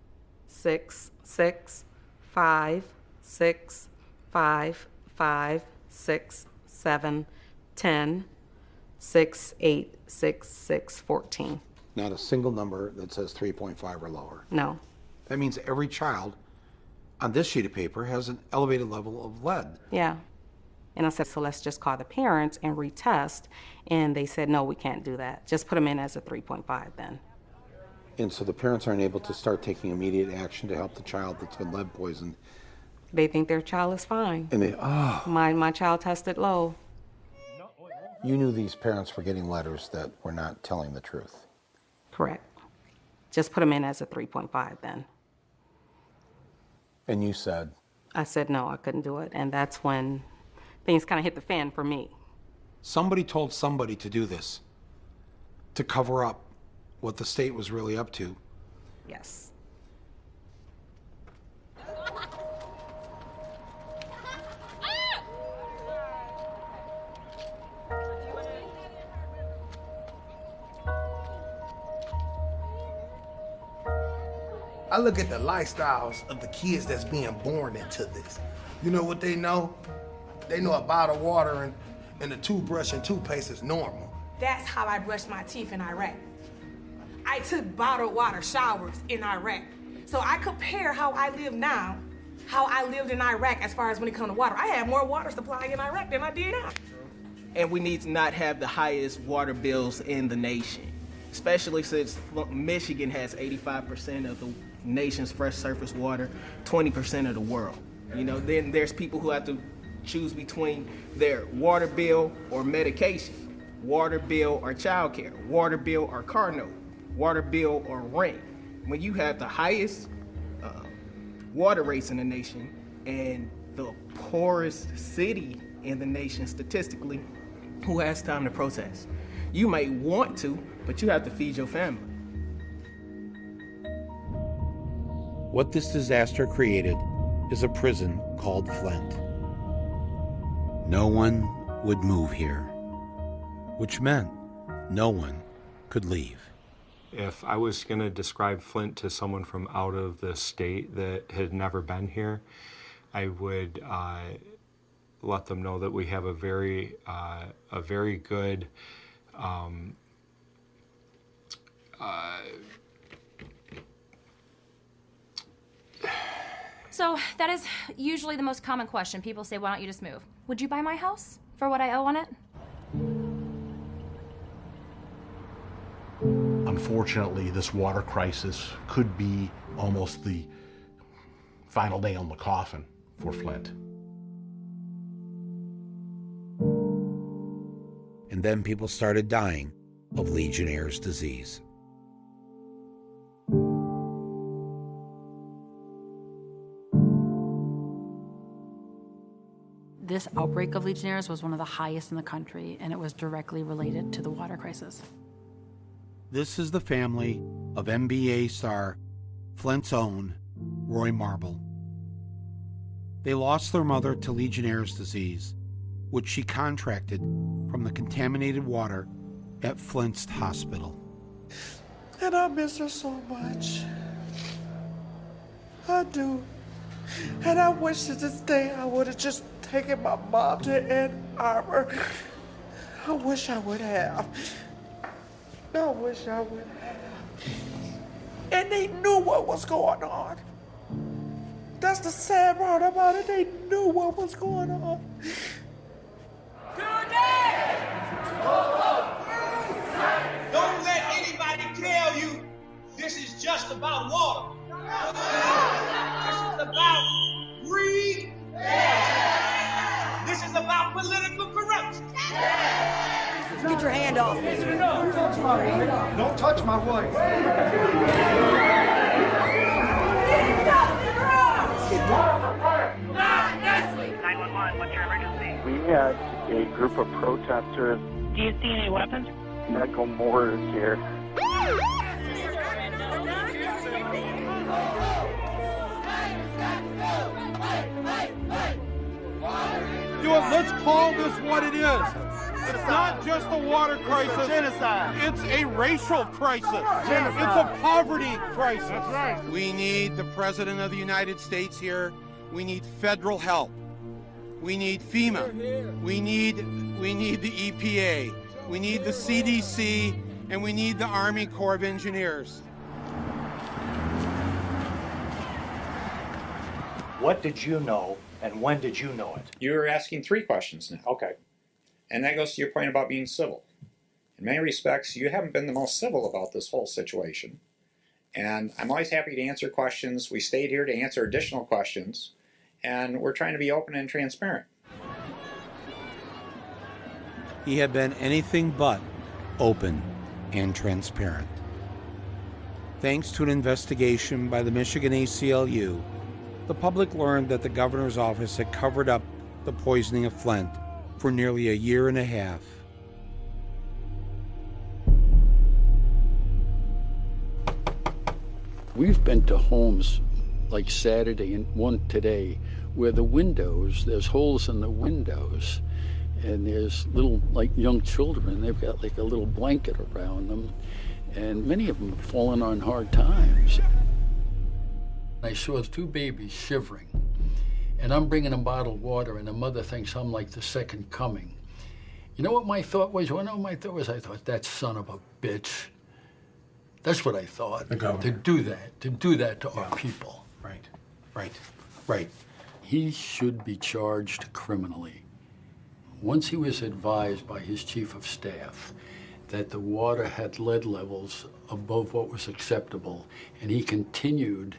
6, 6, 5, 6, 5, 5, 6, 7, 10, 6, 8, 6, 6, 14. Not a single number that says 3.5 or lower. No. That means every child on this sheet of paper has an elevated level of lead. Yeah. And I said, so let's just call the parents and retest. And they said, no, we can't do that. Just put them in as a 3.5 then. And so the parents aren't able to start taking immediate action to help the child that's been lead poisoned. They think their child is fine. And they, My child tested low. You knew these parents were getting letters that were not telling the truth. Correct. Just put them in as a 3.5 then. And you said? I said, no, I couldn't do it. And that's when things kind of hit the fan for me. Somebody told somebody to do this, to cover up what the state was really up to. Yes. I look at the lifestyles of the kids that's being born into this. You know what they know? They know a bottle of water and a toothbrush and toothpaste is normal. That's how I brushed my teeth in Iraq. I took bottled water showers in Iraq. So I compare how I live now, how I lived in Iraq as far as when it comes to water. I had more water supply in Iraq than I did now. And we need to not have the highest water bills in the nation, especially since Michigan has 85% of the nation's fresh surface water, 20% of the world. You know, then there's people who have to choose between their water bill or medication, water bill or childcare, water bill or car note, water bill or rent. When you have the highest water rates in the nation and the poorest city in the nation statistically, who has time to protest? You may want to, but you have to feed your family. What this disaster created is a prison called Flint. No one would move here, which meant no one could leave. If I was going to describe Flint to someone from out of the state that had never been here, I would let them know that we have a very good So that is usually the most common question. People say, why don't you just move? Would you buy my house for what I owe on it? Unfortunately, this water crisis could be almost the final nail in the coffin for Flint. And then people started dying of Legionnaire's disease. This outbreak of Legionnaires was one of the highest in the country, and it was directly related to the water crisis. This is the family of NBA star Flint's own Roy Marble. They lost their mother to Legionnaire's disease, which she contracted from the contaminated water at Flint's hospital. And I miss her so much. I do. And I wish to this day I would have just taken my mom to Ann Arbor. I wish I would have. I wish I would have. And they knew what was going on. That's the sad part about it. They knew what was going on. Don't let anybody tell you this is just about water. This is about greed. This is about political corruption. Get your hand off me. Don't touch my wife. Don't touch my wife. What's your emergency? We had a group of protesters. Do you see any weapons? Medical mortars here. let's call this what it is. It's not just a water crisis. It's a genocide. It's a racial crisis. Genocide. It's a poverty crisis. That's right. We need the President of the United States here. We need federal help. We need FEMA. We need the EPA. We need the CDC, and we need the Army Corps of Engineers. What did you know, and when did you know it? You're asking 3 questions now. Okay. And that goes to your point about being civil. In many respects, you haven't been the most civil about this whole situation. And I'm always happy to answer questions. We stayed here to answer additional questions. And we're trying to be open and transparent. He had been anything but open and transparent. Thanks to an investigation by the Michigan ACLU, the public learned that the governor's office had covered up the poisoning of Flint for nearly a year and a half. We've been to homes like Saturday and one today where the windows, there's holes in the windows, and there's little, like, young children. They've got like a little blanket around them, and many of them have fallen on hard times. I saw 2 babies shivering, and I'm bringing them bottled water, and the mother thinks I'm like the second coming. You know what my thought was? You know what my thought was? I thought, that son of a bitch. That's what I thought. The governor. To do that to our people. Right. He should be charged criminally. Once he was advised by his chief of staff that the water had lead levels above what was acceptable, and he continued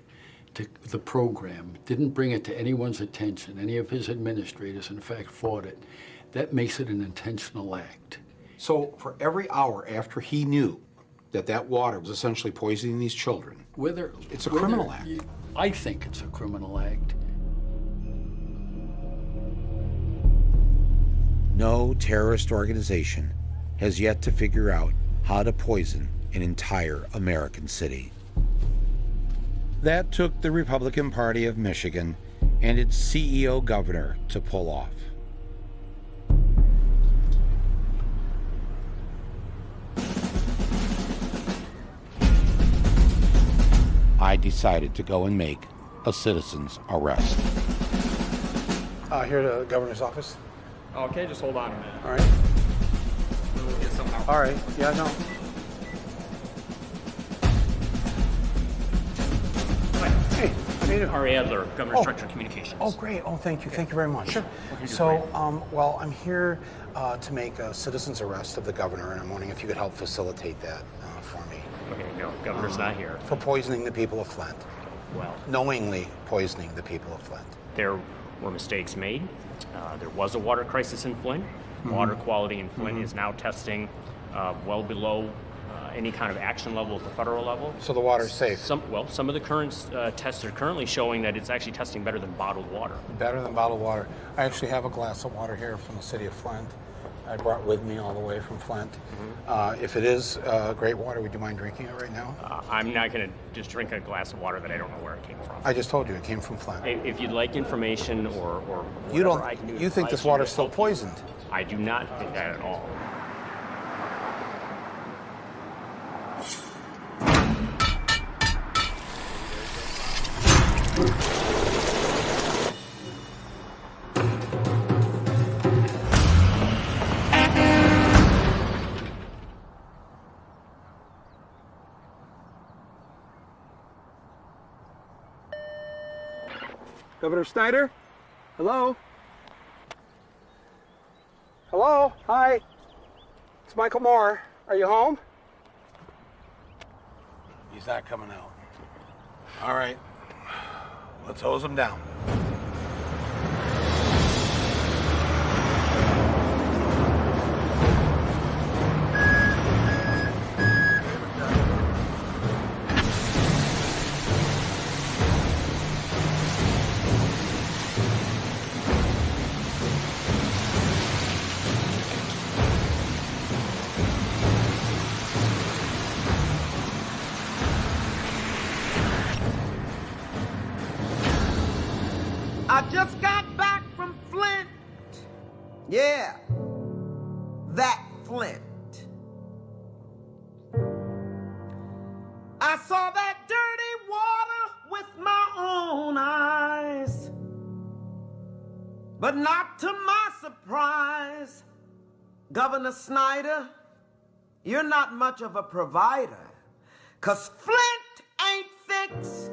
the program, didn't bring it to anyone's attention, any of his administrators, in fact, fought it, that makes it an intentional act. So for every hour after he knew that that water was essentially poisoning these children, it's a criminal act. I think it's a criminal act. No terrorist organization has yet to figure out how to poison an entire American city. That took the Republican Party of Michigan and its CEO governor to pull off. I decided to go and make a citizen's arrest. Here at the governor's office. Okay, just hold on a minute. All right. We'll get something out. All right. Yeah, I know. Hey, how are you doing? Ari Adler, Governor's Director of Communications. Oh, great. Oh, thank you. Thank you very much. Sure. So, well, I'm here to make a citizen's arrest of the governor, and I'm wondering if you could help facilitate that for me. Okay, no, governor's not here. For poisoning the people of Flint. Well, knowingly poisoning the people of Flint. there were mistakes made. There was a water crisis in Flint. Water quality in Flint is now testing well below any kind of action level at the federal level. So the water's safe? Some of the current tests are currently showing that it's actually testing better than bottled water. Better than bottled water. I actually have a glass of water here from the city of Flint. I brought with me all the way from Flint. If it is great water, would you mind drinking it right now? I'm not going to just drink a glass of water that I don't know where it came from. I just told you it came from Flint. If you'd like information or you don't. I can do to You think advise this water's to still help you. poisoned? I do not think that at all. Governor Snyder? Hello? Hello? Hi. It's Michael Moore. Are you home? He's not coming out. All right. Let's hose him down. I just got back from Flint. Yeah, that Flint. I saw that dirty water with my own eyes, but not to my surprise, Governor Snyder, you're not much of a provider, 'cause Flint ain't fixed.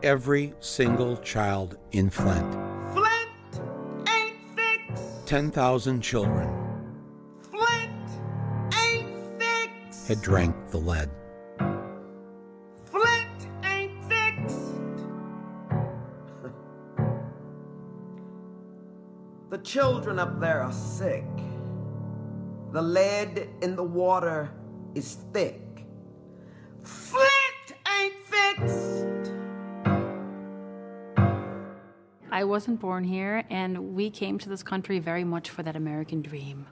Every single child in Flint. Flint ain't fixed. 10,000 children Flint ain't fixed. had drank the lead. Flint ain't fixed. The children up there are sick. The lead in the water is thick. Flint ain't fixed. I wasn't born here, and we came to this country very much for that American dream.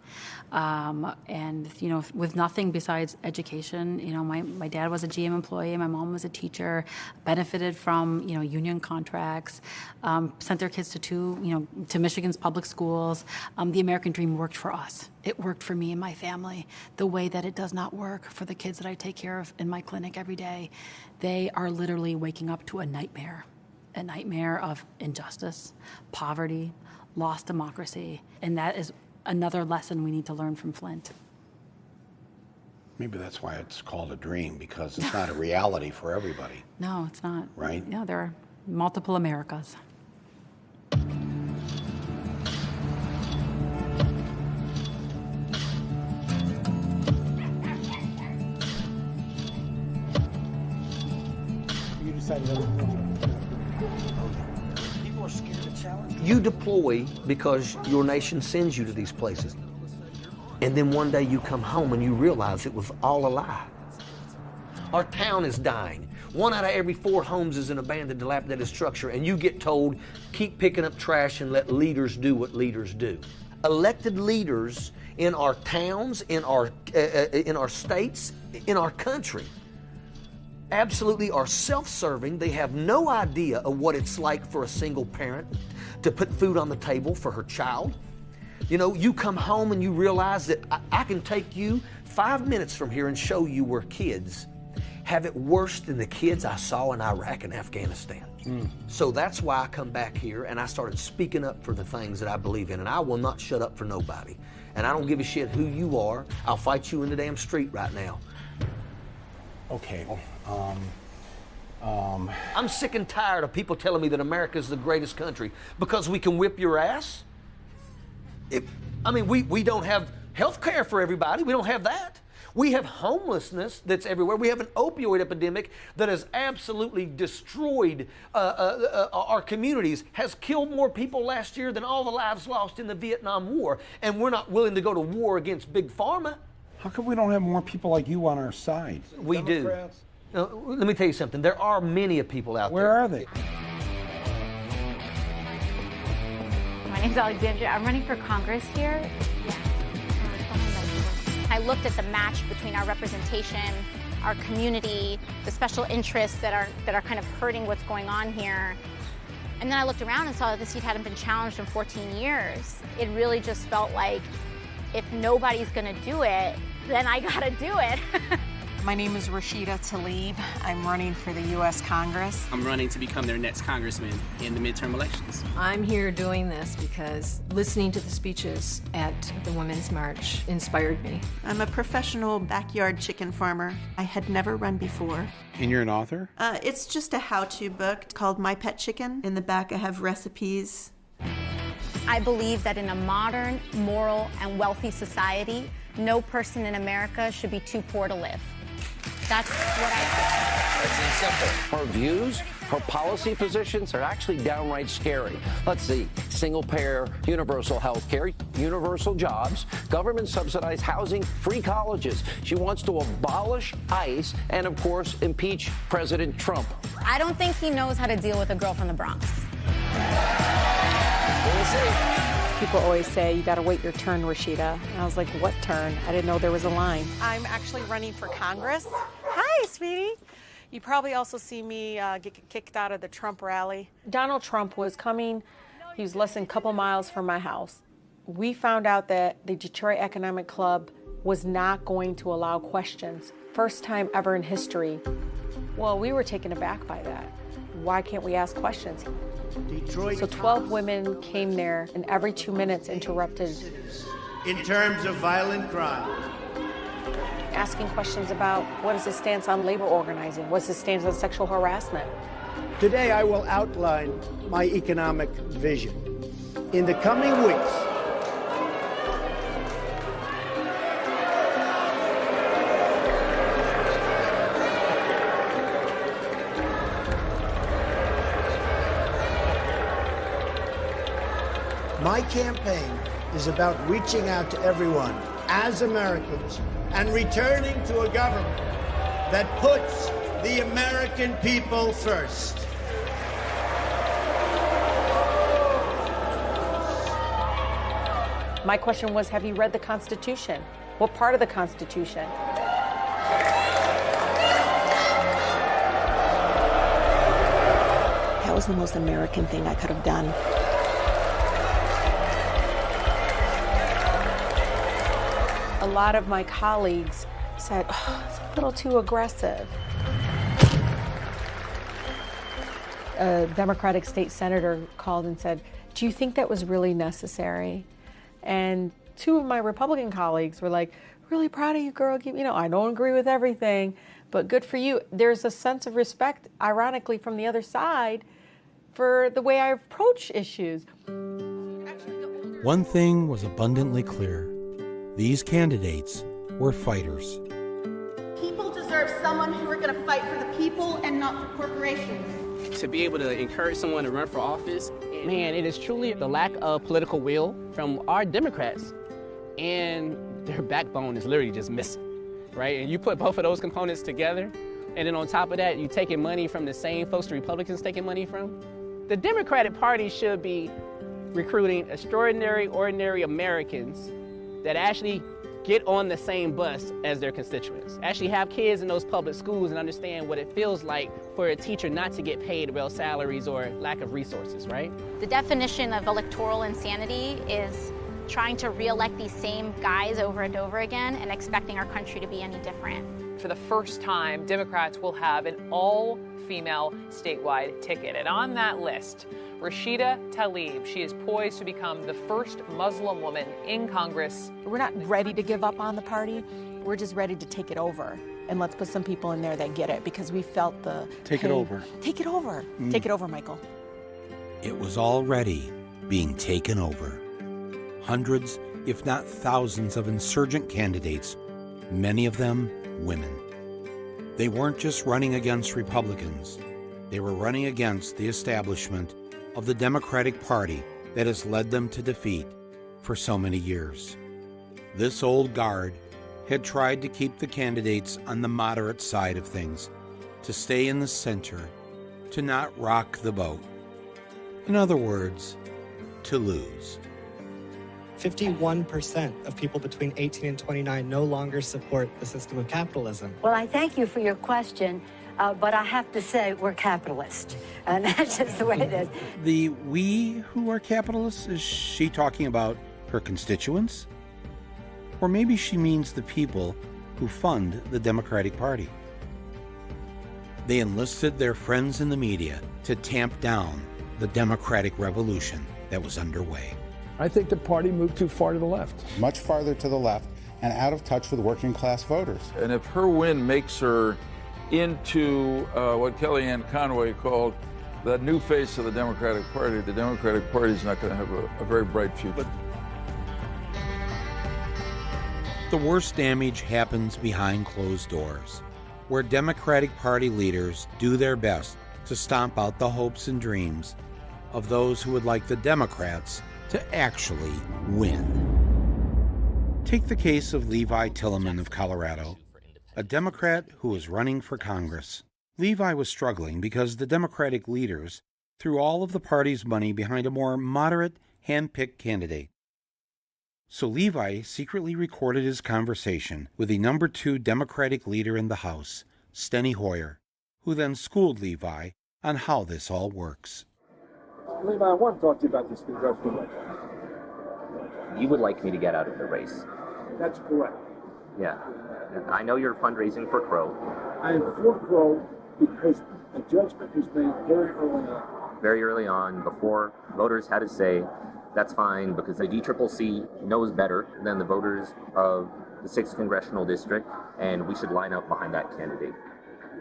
And, you know, with nothing besides education. You know, my dad was a GM employee, my mom was a teacher, benefited from, you know, union contracts, sent their kids to Michigan's public schools. The American dream worked for us. It worked for me and my family the way that it does not work for the kids that I take care of in my clinic every day. They are literally waking up to a nightmare of injustice, poverty, lost democracy, and that is another lesson we need to learn from Flint. Maybe that's why it's called a dream, because it's not a reality for everybody. No, it's not. Right? Yeah, there are multiple Americas. You decided People are scared to challenge. You deploy because your nation sends you to these places. And then one day you come home and you realize it was all a lie. Our town is dying. 1 out of every 4 homes is an abandoned, dilapidated structure, and you get told, keep picking up trash and let leaders do what leaders do. Elected leaders in our towns, in our states, in our country, absolutely are self-serving. They have no idea of what it's like for a single parent to put food on the table for her child. You know, you come home and you realize that I can take you 5 minutes from here and show you where kids have it worse than the kids I saw in Iraq and Afghanistan. So that's why I come back here and I started speaking up for the things that I believe in, and I will not shut up for nobody. And I don't give a shit who you are. I'll fight you in the damn street right now. Okay, I'm sick and tired of people telling me that America is the greatest country because we can whip your ass. We don't have health care for everybody. We don't have that. We have homelessness that's everywhere. We have an opioid epidemic that has absolutely destroyed our communities, has killed more people last year than all the lives lost in the Vietnam War, and we're not willing to go to war against Big Pharma. how come we don't have more people like you on our side? We do. Let me tell you something. There are many people out there. Where are they? My name's Alexandria. I'm running for Congress here. I looked at the match between our representation, our community, the special interests that are kind of hurting what's going on here. And then I looked around and saw that this seat hadn't been challenged in 14 years. It really just felt like if nobody's gonna do it, then I gotta do it. My name is Rashida Tlaib. I'm running for the U.S. Congress. I'm running to become their next congressman in the midterm elections. I'm here doing this because listening to the speeches at the Women's March inspired me. I'm a professional backyard chicken farmer. I had never run before. And you're an author? It's just a how-to book called My Pet Chicken. In the back I have recipes. I believe that in a modern, moral, and wealthy society, no person in America should be too poor to live. That's what I think. It's simple. Her views, her policy positions are actually downright scary. Let's see. Single-payer, universal health care, universal jobs, government-subsidized housing, free colleges. She wants to abolish ICE and, of course, impeach President Trump. I don't think he knows how to deal with a girl from the Bronx. We'll see. People always say, you gotta wait your turn, Rashida. And I was like, what turn? I didn't know there was a line. I'm actually running for Congress. Hi, sweetie. You probably also see me get kicked out of the Trump rally. Donald Trump was coming. He was less than a couple miles from my house. We found out that the Detroit Economic Club was not going to allow questions. First time ever in history. Well, we were taken aback by that. Why can't we ask questions? Detroit. So 12 women came there and every 2 minutes interrupted. In terms of violent crime. Asking questions about what is his stance on labor organizing? What's his stance on sexual harassment? Today I will outline my economic vision. In the coming weeks, my campaign is about reaching out to everyone as Americans and returning to a government that puts the American people first. My question was, have you read the Constitution? What part of the Constitution? That was the most American thing I could have done. A lot of my colleagues said, oh, it's a little too aggressive. A Democratic state senator called and said, do you think that was really necessary? And two of my Republican colleagues were like, really proud of you, girl. You know, I don't agree with everything, but good for you. There's a sense of respect, ironically, from the other side for the way I approach issues. One thing was abundantly clear. These candidates were fighters. People deserve someone who are going to fight for the people and not for corporations. To be able to encourage someone to run for office, man, it is truly the lack of political will from our Democrats, and their backbone is literally just missing, right? And you put both of those components together, and then on top of that, you taking money from the same folks the Republicans taking money from. The Democratic Party should be recruiting extraordinary, ordinary Americans that actually get on the same bus as their constituents, actually have kids in those public schools and understand what it feels like for a teacher not to get paid well salaries or lack of resources, right? The definition of electoral insanity is trying to re-elect these same guys over and over again and expecting our country to be any different. For the first time, Democrats will have an all-female statewide ticket. And on that list, Racista Tlaib. She is poised to become the first Muslim woman in Congress. We're not ready to give up on the party. We're just ready to take it over. And let's put some people in there that get it, because we felt the Take it over. Take it over. Take it over, Michael. It was already being taken over. Hundreds, if not thousands, of insurgent candidates, many of them women. They weren't just running against Republicans. They were running against the establishment of the Democratic Party that has led them to defeat for so many years. This old guard had tried to keep the candidates on the moderate side of things, to stay in the center, to not rock the boat. In other words, to lose. 51% of people between 18 and 29 no longer support the system of capitalism. Well, I thank you for your question, but I have to say we're capitalists, and that's just the way it is. The we who are capitalists, is she talking about her constituents? Or maybe she means the people who fund the Democratic Party. They enlisted their friends in the media to tamp down the democratic revolution that was underway. I think the party moved too far to the left. Much farther to the left and out of touch with working class voters. And if her win makes her into what Kellyanne Conway called the new face of the Democratic Party, the Democratic Party is not going to have a very bright future. The worst damage happens behind closed doors, where Democratic Party leaders do their best to stomp out the hopes and dreams of those who would like the Democrats to actually win. Take the case of Levi Tillman of Colorado, a Democrat who was running for Congress. Levi was struggling because the Democratic leaders threw all of the party's money behind a more moderate, hand-picked candidate. So Levi secretly recorded his conversation with the number 2 Democratic leader in the House, Steny Hoyer, who then schooled Levi on how this all works. Levi, I want to talk to you about this congressional record. You would like me to get out of the race. That's correct. Yeah. I know you're fundraising for Crow. I am for Crow because a judgment was made very early on. Very early on, before voters had to say, that's fine, because the DCCC knows better than the voters of the 6th Congressional District, and we should line up behind that candidate.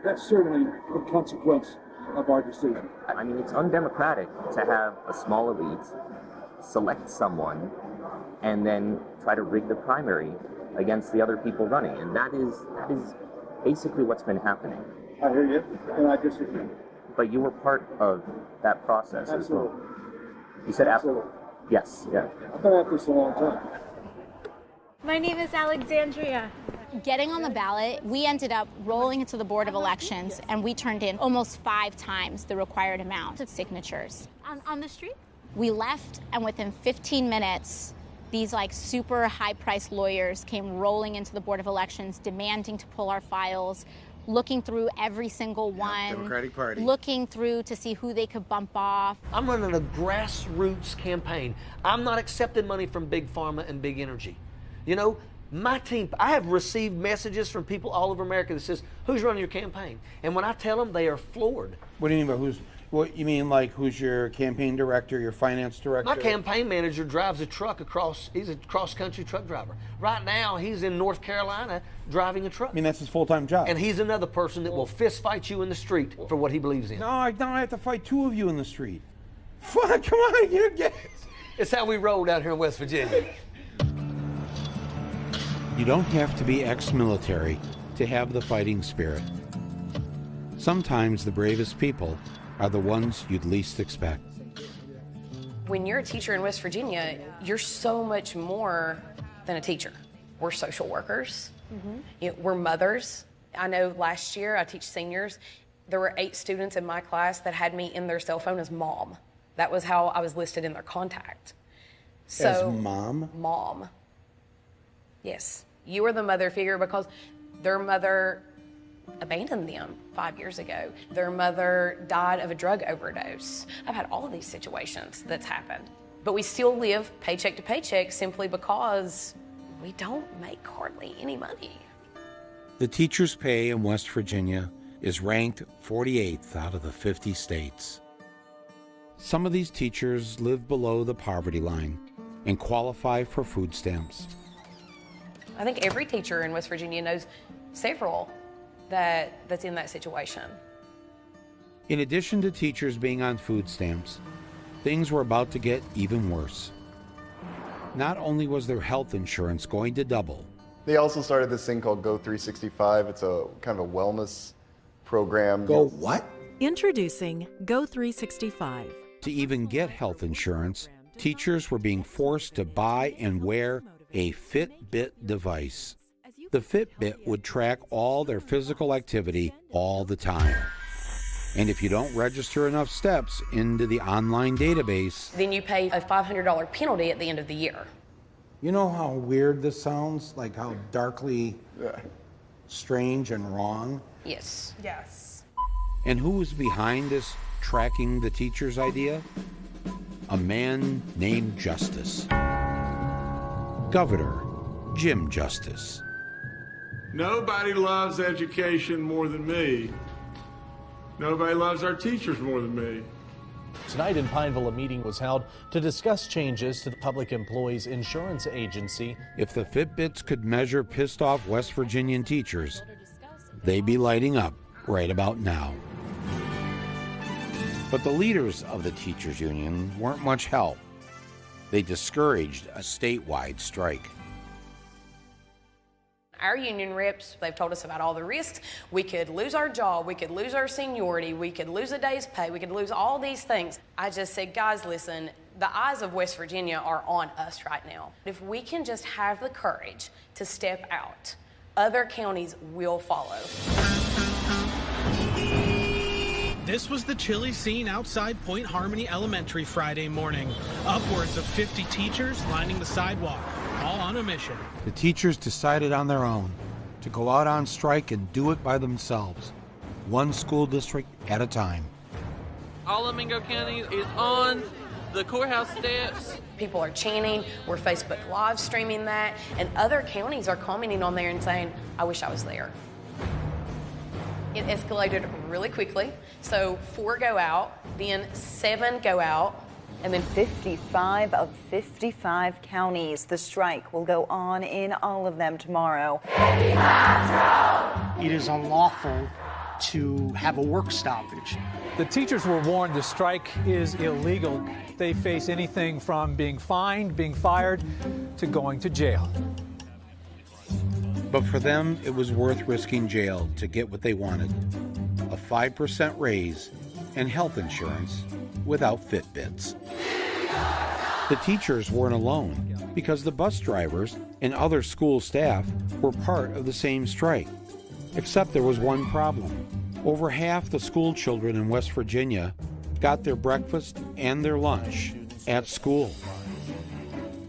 That's certainly the consequence of our decision. I mean, it's undemocratic to have a small elite select someone and then try to rig the primary against the other people running, and that is basically what's been happening. I hear you, and I disagree. But you were part of that process Absolutely. as well. You said absolutely. Yes, yeah. I've been at this a long time. My name is Alexandria. Getting on the ballot, we ended up rolling into the Board of Elections, and we turned in almost 5 times the required amount of signatures. On the street? We left, and within 15 minutes, these like super high-priced lawyers came rolling into the Board of Elections, demanding to pull our files, looking through every single one, Democratic Party. looking through to see who they could bump off. I'm running a grassroots campaign. I'm not accepting money from Big Pharma and Big Energy. You know, my team, I have received messages from people all over America that says, who's running your campaign? And when I tell them, they are floored. What do you mean by who's? What you mean, like who's your campaign director, your finance director? My campaign manager drives a truck across, he's a cross-country truck driver. Right now, he's in North Carolina driving a truck. I mean, that's his full-time job. And he's another person that will fist fight you in the street for what he believes in. No, I have to fight 2 of you in the street. Fuck, come on, you get it. It's how we roll down here in West Virginia. You don't have to be ex-military to have the fighting spirit. Sometimes the bravest people are the ones you'd least expect. When you're a teacher in West Virginia, you're so much more than a teacher. We're social workers. We're mothers. I know last year I teach seniors. There were 8 students in my class that had me in their cell phone as mom. That was how I was listed in their contact. So, as mom? Mom. Yes. You are the mother figure because their mother abandoned them 5 years ago. Their mother died of a drug overdose. I've had all of these situations that's happened. But we still live paycheck to paycheck simply because we don't make hardly any money. The teacher's pay in West Virginia is ranked 48th out of the 50 states. Some of these teachers live below the poverty line and qualify for food stamps. I think every teacher in West Virginia knows several that's in that situation. In addition to teachers being on food stamps, things were about to get even worse. Not only was their health insurance going to double, they also started this thing called Go 365. It's a kind of a wellness program. Go what? Introducing Go 365. To even get health insurance, teachers were being forced to buy and wear a Fitbit device. The Fitbit would track all their physical activity all the time. And if you don't register enough steps into the online database, Then you pay a $500 penalty at the end of the year. You know how weird this sounds? Like how darkly strange and wrong? Yes. Yes. And who was behind this tracking the teacher's idea? A man named Justice. Governor Jim Justice. Nobody loves education more than me. Nobody loves our teachers more than me. Tonight in Pineville, a meeting was held to discuss changes to the Public Employees Insurance Agency. If the Fitbits could measure pissed off West Virginian teachers, they'd be lighting up right about now. But the leaders of the teachers union weren't much help. They discouraged a statewide strike. Our union reps, they've told us about all the risks. We could lose our job, we could lose our seniority, we could lose a day's pay, we could lose all these things. I just said, guys, listen, the eyes of West Virginia are on us right now. If we can just have the courage to step out, other counties will follow. This was the chilly scene outside Point Harmony Elementary Friday morning. Upwards of 50 teachers lining the sidewalk, all on a mission. The teachers decided on their own to go out on strike and do it by themselves, one school district at a time. All of Mingo County is on the courthouse steps. People are chanting, we're Facebook live streaming that, and other counties are commenting on there and saying, I wish I was there. It escalated really quickly. So 4 go out, then 7 go out, and then 55 of 55 counties. The strike will go on in all of them tomorrow. It is unlawful to have a work stoppage. The teachers were warned the strike is illegal. They face anything from being fined, being fired, to going to jail. But for them, it was worth risking jail to get what they wanted: a 5% raise and health insurance without Fitbits. The teachers weren't alone, because the bus drivers and other school staff were part of the same strike. Except there was one problem. Over half the school children in West Virginia got their breakfast and their lunch at school.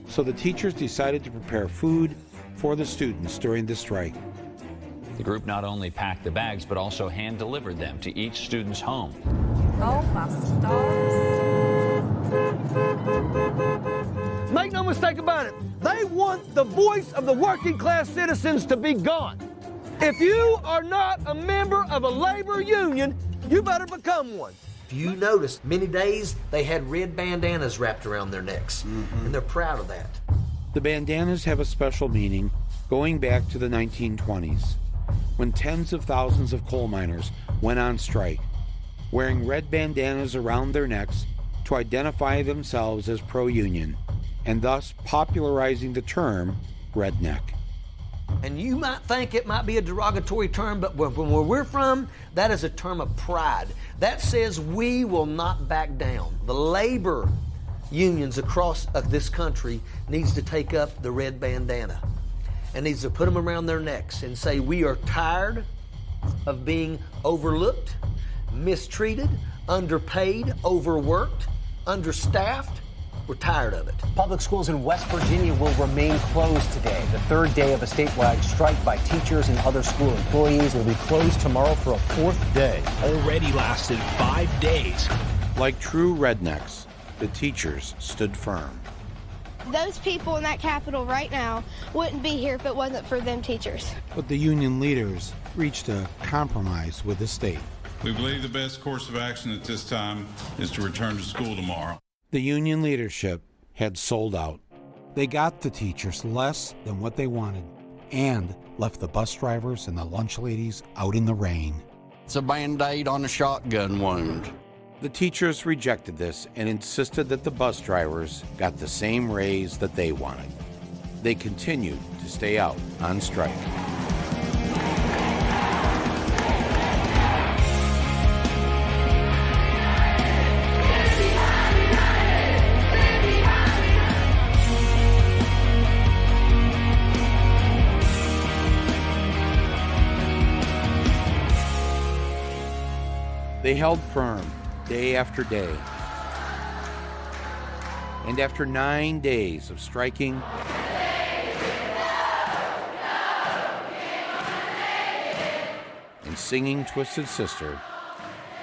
So the teachers decided to prepare food for the students during the strike. The group not only packed the bags, but also hand-delivered them to each student's home. Oh, my stars. Make no mistake about it, they want the voice of the working class citizens to be gone. If you are not a member of a labor union, you better become one. If you noticed, many days they had red bandanas wrapped around their necks, and they're proud of that. The bandanas have a special meaning going back to the 1920s, when tens of thousands of coal miners went on strike, wearing red bandanas around their necks to identify themselves as pro-union, and thus popularizing the term redneck. And you might think it might be a derogatory term, but where we're from, that is a term of pride. That says we will not back down. The labor unions across this country needs to take up the red bandana and needs to put them around their necks and say we are tired of being overlooked, mistreated, underpaid, overworked, understaffed. We're tired of it. Public schools in West Virginia will remain closed today. The third day of a statewide strike by teachers and other school employees will be closed tomorrow for a 4th day. Already lasted 5 days. Like true rednecks, the teachers stood firm. Those people in that Capitol right now wouldn't be here if it wasn't for them teachers. But the union leaders reached a compromise with the state. We believe the best course of action at this time is to return to school tomorrow. The union leadership had sold out. They got the teachers less than what they wanted and left the bus drivers and the lunch ladies out in the rain. It's a Band-Aid on a shotgun wound. The teachers rejected this and insisted that the bus drivers got the same raise that they wanted. They continued to stay out on strike. They held firm day after day. And after 9 days of striking, and singing Twisted Sister,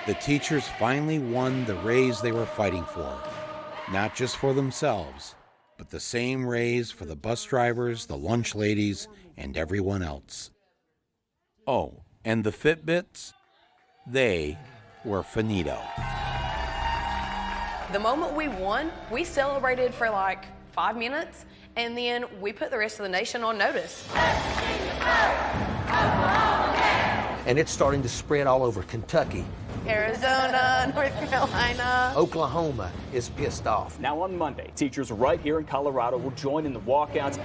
the teachers finally won the raise they were fighting for. Not just for themselves, but the same raise for the bus drivers, the lunch ladies, and everyone else. Oh, and the Fitbits? They were finito. The moment we won, we celebrated for like 5 minutes, and then we put the rest of the nation on notice. And it's starting to spread all over Kentucky. Arizona, North Carolina. Oklahoma is pissed off. Now on Monday, teachers right here in Colorado will join in the walkouts.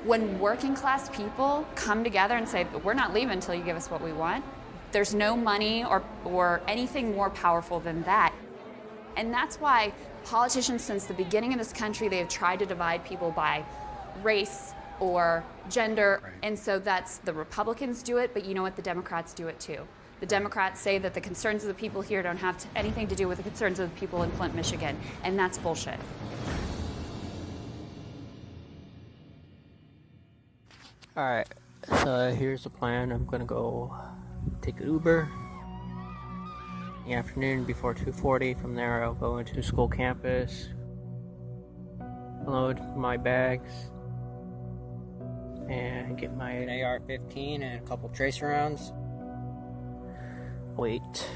When working class people come together and say, we're not leaving until you give us what we want, there's no money or anything more powerful than that. And that's why politicians since the beginning of this country, they have tried to divide people by race or gender. Right. And so that's the Republicans do it, but you know what, the Democrats do it too. The Democrats say that the concerns of the people here don't have anything to do with the concerns of the people in Flint, Michigan, and that's bullshit. Alright, so here's the plan. I'm gonna go take an Uber in the afternoon before 2:40. From there, I'll go into school campus, load my bags, and get my AR-15 and a couple tracer rounds. Wait,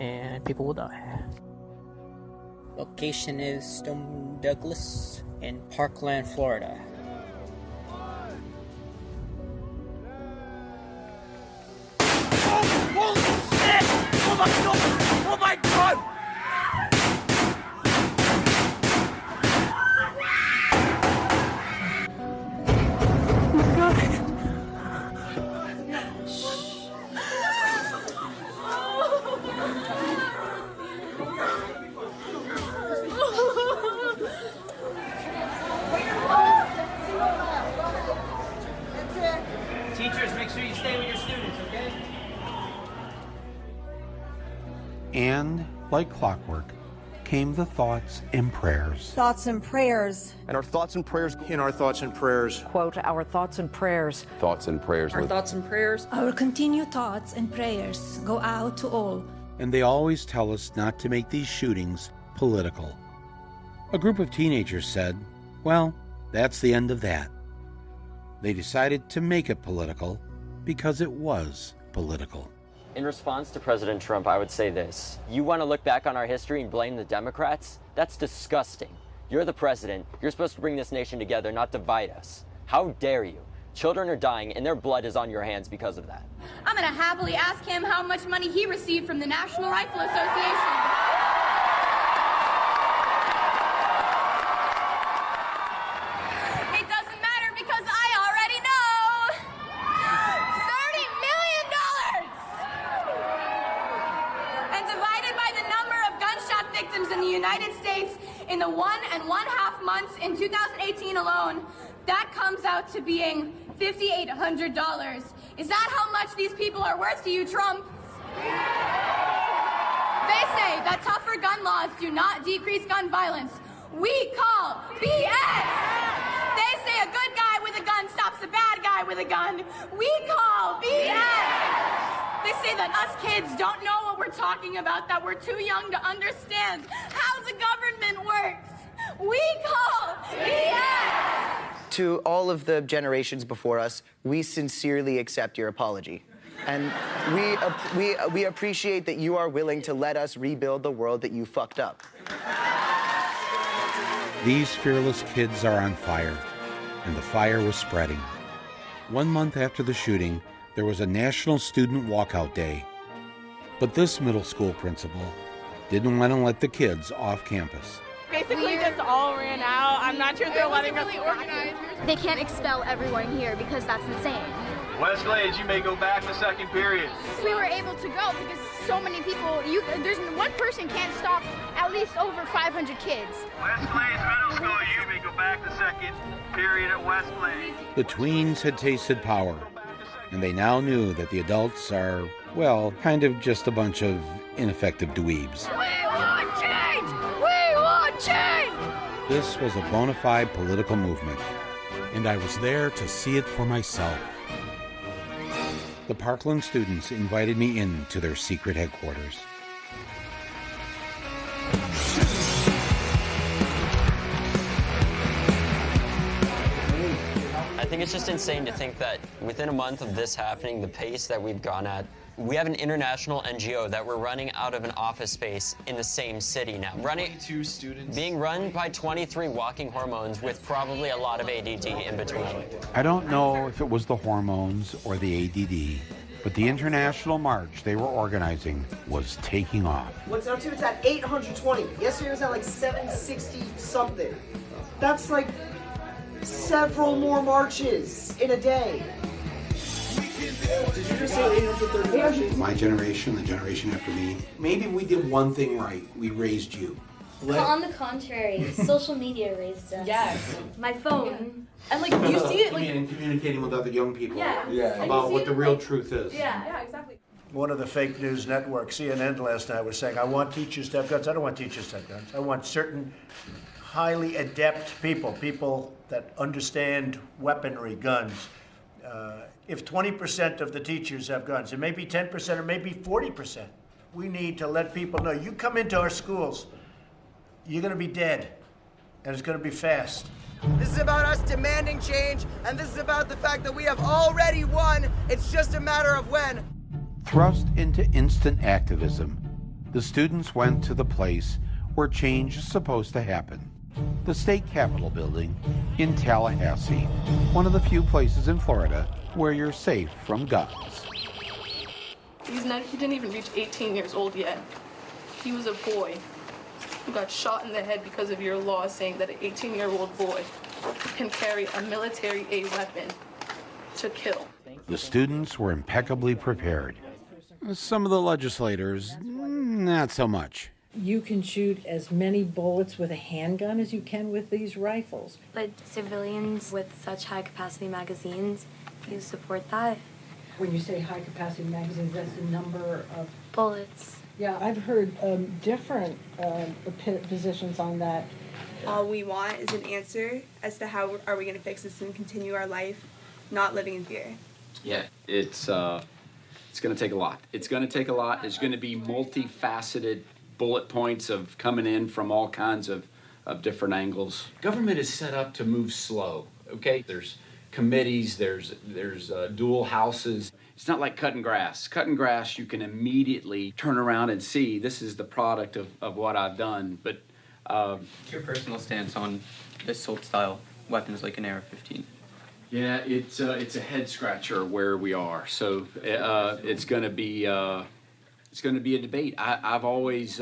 and people will die. Location is Stone Douglas in Parkland, Florida. Holy shit! Oh my god! Oh my god! Oh my god! Teachers, make sure you stay with your students, okay? And, like clockwork, came the thoughts and prayers. Thoughts and prayers. And our thoughts and prayers. In our thoughts and prayers. Quote, our thoughts and prayers. Thoughts and prayers. Our thoughts and prayers. Our continued thoughts and prayers go out to all. And they always tell us not to make these shootings political. A group of teenagers said, well, that's the end of that. They decided to make it political because it was political. In response to President Trump, I would say this. You want to look back on our history and blame the Democrats? That's disgusting. You're the president. You're supposed to bring this nation together, not divide us. How dare you? Children are dying, and their blood is on your hands because of that. I'm going to happily ask him how much money he received from the National Rifle Association. It doesn't matter because I already know. $30 million! And divided by the number of gunshot victims in the United States in the 1.5 months in 2018 alone, that comes out to being $5,800. Is that how much these people are worth to you, Trump? They say that tougher gun laws do not decrease gun violence. We call BS! They say a good guy with a gun stops a bad guy with a gun. We call BS! They say that us kids don't know what we're talking about, that we're too young to understand how the government works. We call BS! To all of the generations before us, we sincerely accept your apology. And we appreciate that you are willing to let us rebuild the world that you fucked up. These fearless kids are on fire, and the fire was spreading. 1 month after the shooting, there was a National Student Walkout Day. But this middle school principal didn't want to let the kids off campus. Basically just all ran out. I'm not sure if they're letting us organize. They can't expel everyone here because that's insane. Westlade, you may go back to second period. We were able to go because so many people, there's one person can't stop at least over 500 kids. Westlade Middle School, you may go back to second period at Westlade. The tweens had tasted power, and they now knew that the adults are, well, kind of just a bunch of ineffective dweebs. We want change! We want change! This was a bona fide political movement, and I was there to see it for myself. The Parkland students invited me in to their secret headquarters. I think it's just insane to think that within a month of this happening, the pace that we've gone at, we have an international NGO that we're running out of an office space in the same city now. 22 students. Being run by 23 walking hormones with probably a lot of ADD in between. I don't know if it was the hormones or the ADD, but the international march they were organizing was taking off. What's up to? It's at 820. Yesterday it was at like 760 something. That's like several more marches in a day. Did you just say 830 marches? My generation, the generation after me, maybe we did one thing right. We raised you. On the contrary, social media raised us. Yes. My phone. And like you see it like communicating with other young people Yeah. about what the real truth is. Yeah, exactly. One of the fake news networks, CNN last night, was saying, I want teachers to have guns. I don't want teachers to have guns. I want certain highly adept people that understand weaponry, guns. if 20% of the teachers have guns, it may be 10% or maybe 40%. We need to let people know, you come into our schools, you're going to be dead, and it's going to be fast. This is about us demanding change, and this is about the fact that we have already won. It's just a matter of when. Thrust into instant activism, the students went to the place where change is supposed to happen. The state capitol building in Tallahassee, one of the few places in Florida where you're safe from guns. He didn't even reach 18 years old yet. He was a boy who got shot in the head because of your law saying that an 18-year-old boy can carry a military-aid weapon to kill. The students were impeccably prepared. Some of the legislators, not so much. You can shoot as many bullets with a handgun as you can with these rifles. But civilians with such high-capacity magazines, do you support that? When you say high-capacity magazines, that's the number of bullets. Yeah, I've heard different positions on that. All we want is an answer as to how are we going to fix this and continue our life, not living in fear. Yeah, it's going to take a lot. It's going to take a lot. It's going to be multifaceted bullet points of coming in from all kinds of different angles. Government is set up to move slow, okay? There's committees, there's dual houses. It's not like cutting grass. Cutting grass, you can immediately turn around and see this is the product of what I've done. But your personal stance on assault-style weapons like an AR-15? Yeah, it's a head scratcher where we are. So it's going to be a debate. I've always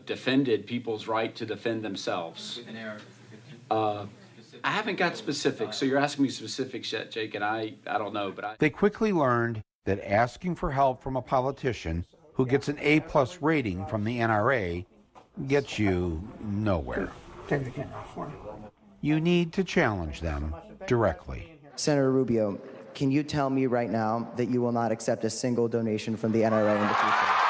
defended people's right to defend themselves. I haven't got specifics, so you're asking me specifics yet, Jake, and I don't know, but They quickly learned that asking for help from a politician who gets an A+ rating from the NRA gets you nowhere. You need to challenge them directly. Senator Rubio, can you tell me right now that you will not accept a single donation from the NRA in the future?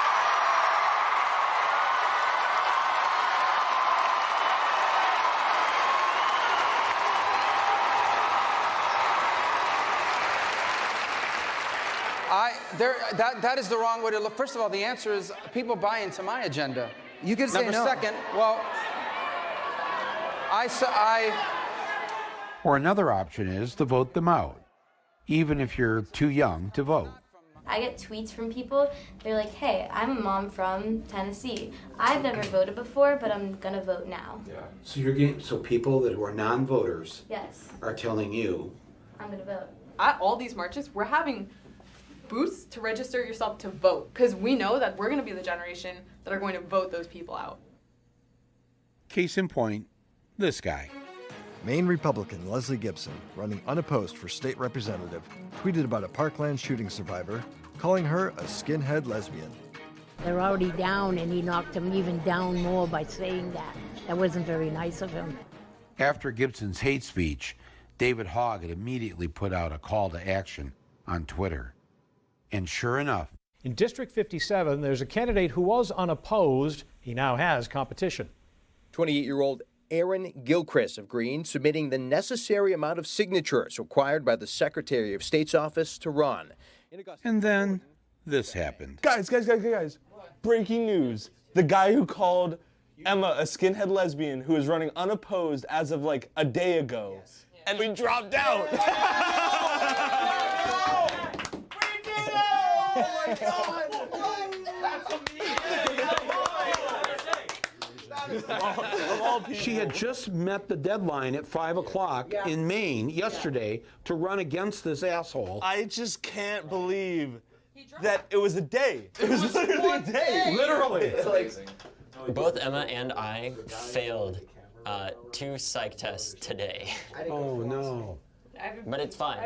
That is the wrong way to look. First of all, the answer is people buy into my agenda. You could say no. no. Second, well, Or another option is to vote them out, even if you're too young to vote. I get tweets from people, they're like, hey, I'm a mom from Tennessee. I've never voted before, but I'm gonna vote now. Yeah. So people that are non-voters Yes, are telling you I'm gonna vote. At all these marches, we're having booths to register yourself to vote, because we know that we're going to be the generation that are going to vote those people out. Case in point, this guy. Maine Republican Leslie Gibson, running unopposed for state representative, tweeted about a Parkland shooting survivor, calling her a skinhead lesbian. They're already down, and he knocked them even down more by saying that. That wasn't very nice of him. After Gibson's hate speech, David Hogg had immediately put out a call to action on Twitter. And sure enough, in District 57, there's a candidate who was unopposed. He now has competition. 28-year-old Aaron Gilchrist of Green submitting the necessary amount of signatures required by the Secretary of State's office to run. And then this happened. Guys. Breaking news. The guy who called Emma a skinhead lesbian who is running unopposed as of like a day ago. Yes. And we dropped out. Oh my God! She had just met the deadline at 5 o'clock in Maine yesterday to run against this asshole. I just can't believe that it was a day. It was literally a day. Literally. Both Emma and I failed 2 psych tests today. Oh no. But it's fine.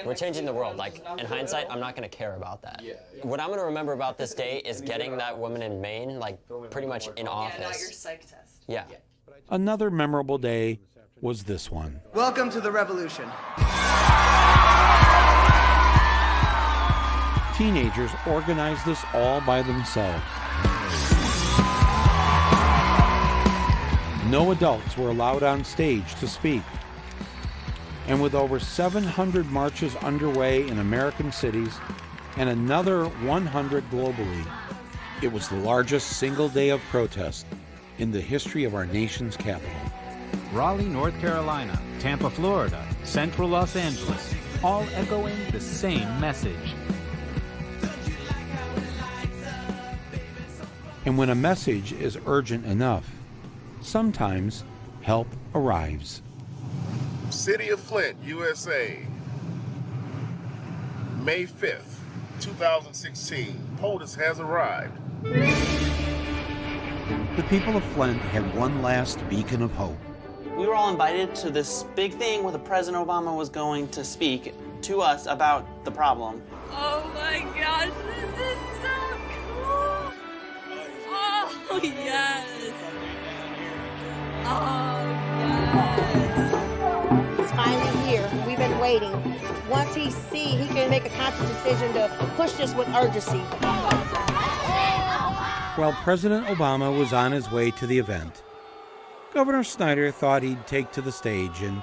We're changing the world. Like, in hindsight, I'm not going to care about that. What I'm going to remember about this day is getting that woman in Maine, like, pretty much in office. Yeah, not your psych test. Yeah. Another memorable day was this one. Welcome to the revolution. Teenagers organized this all by themselves. No adults were allowed on stage to speak. And with over 700 marches underway in American cities and another 100 globally, it was the largest single day of protest in the history of our nation's capital. Raleigh, North Carolina, Tampa, Florida, Central Los Angeles, all echoing the same message. And when a message is urgent enough, sometimes help arrives. City of Flint, USA, May 5th, 2016. POTUS has arrived. The people of Flint had one last beacon of hope. We were all invited to this big thing where the President Obama was going to speak to us about the problem. Oh my gosh, this is so cool! Oh yes! Oh yes! It's finally here. We've been waiting. Once he can make a conscious decision to push this with urgency. While President Obama was on his way to the event, Governor Snyder thought he'd take to the stage and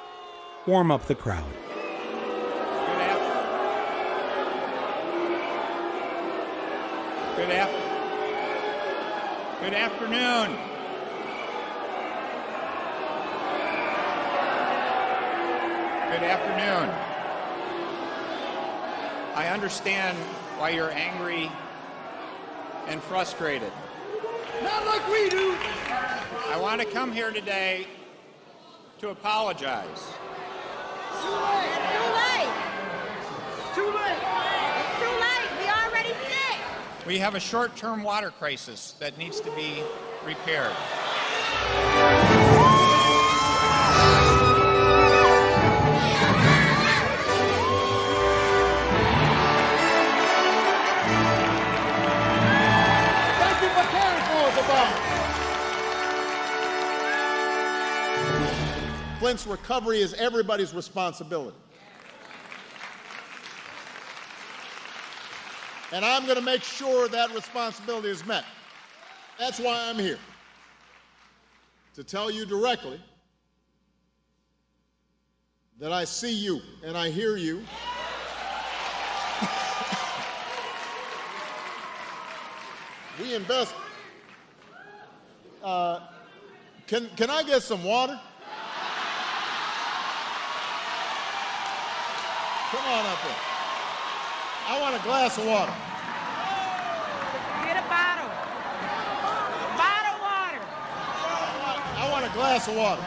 warm up the crowd. Good afternoon. Good afternoon. I understand why you're angry and frustrated. Not like we do. I want to come here today to apologize. It's too late. It's too late. It's too late. We already sick. We have a short-term water crisis that needs to be repaired. Thank you for caring for us, Obama. Flint's recovery is everybody's responsibility. And I'm going to make sure that responsibility is met. That's why I'm here. To tell you directly that I see you and I hear you. We invest. Can I get some water? Come on up here. I want a glass of water. Get a bottle. Bottle water. I want a glass of water.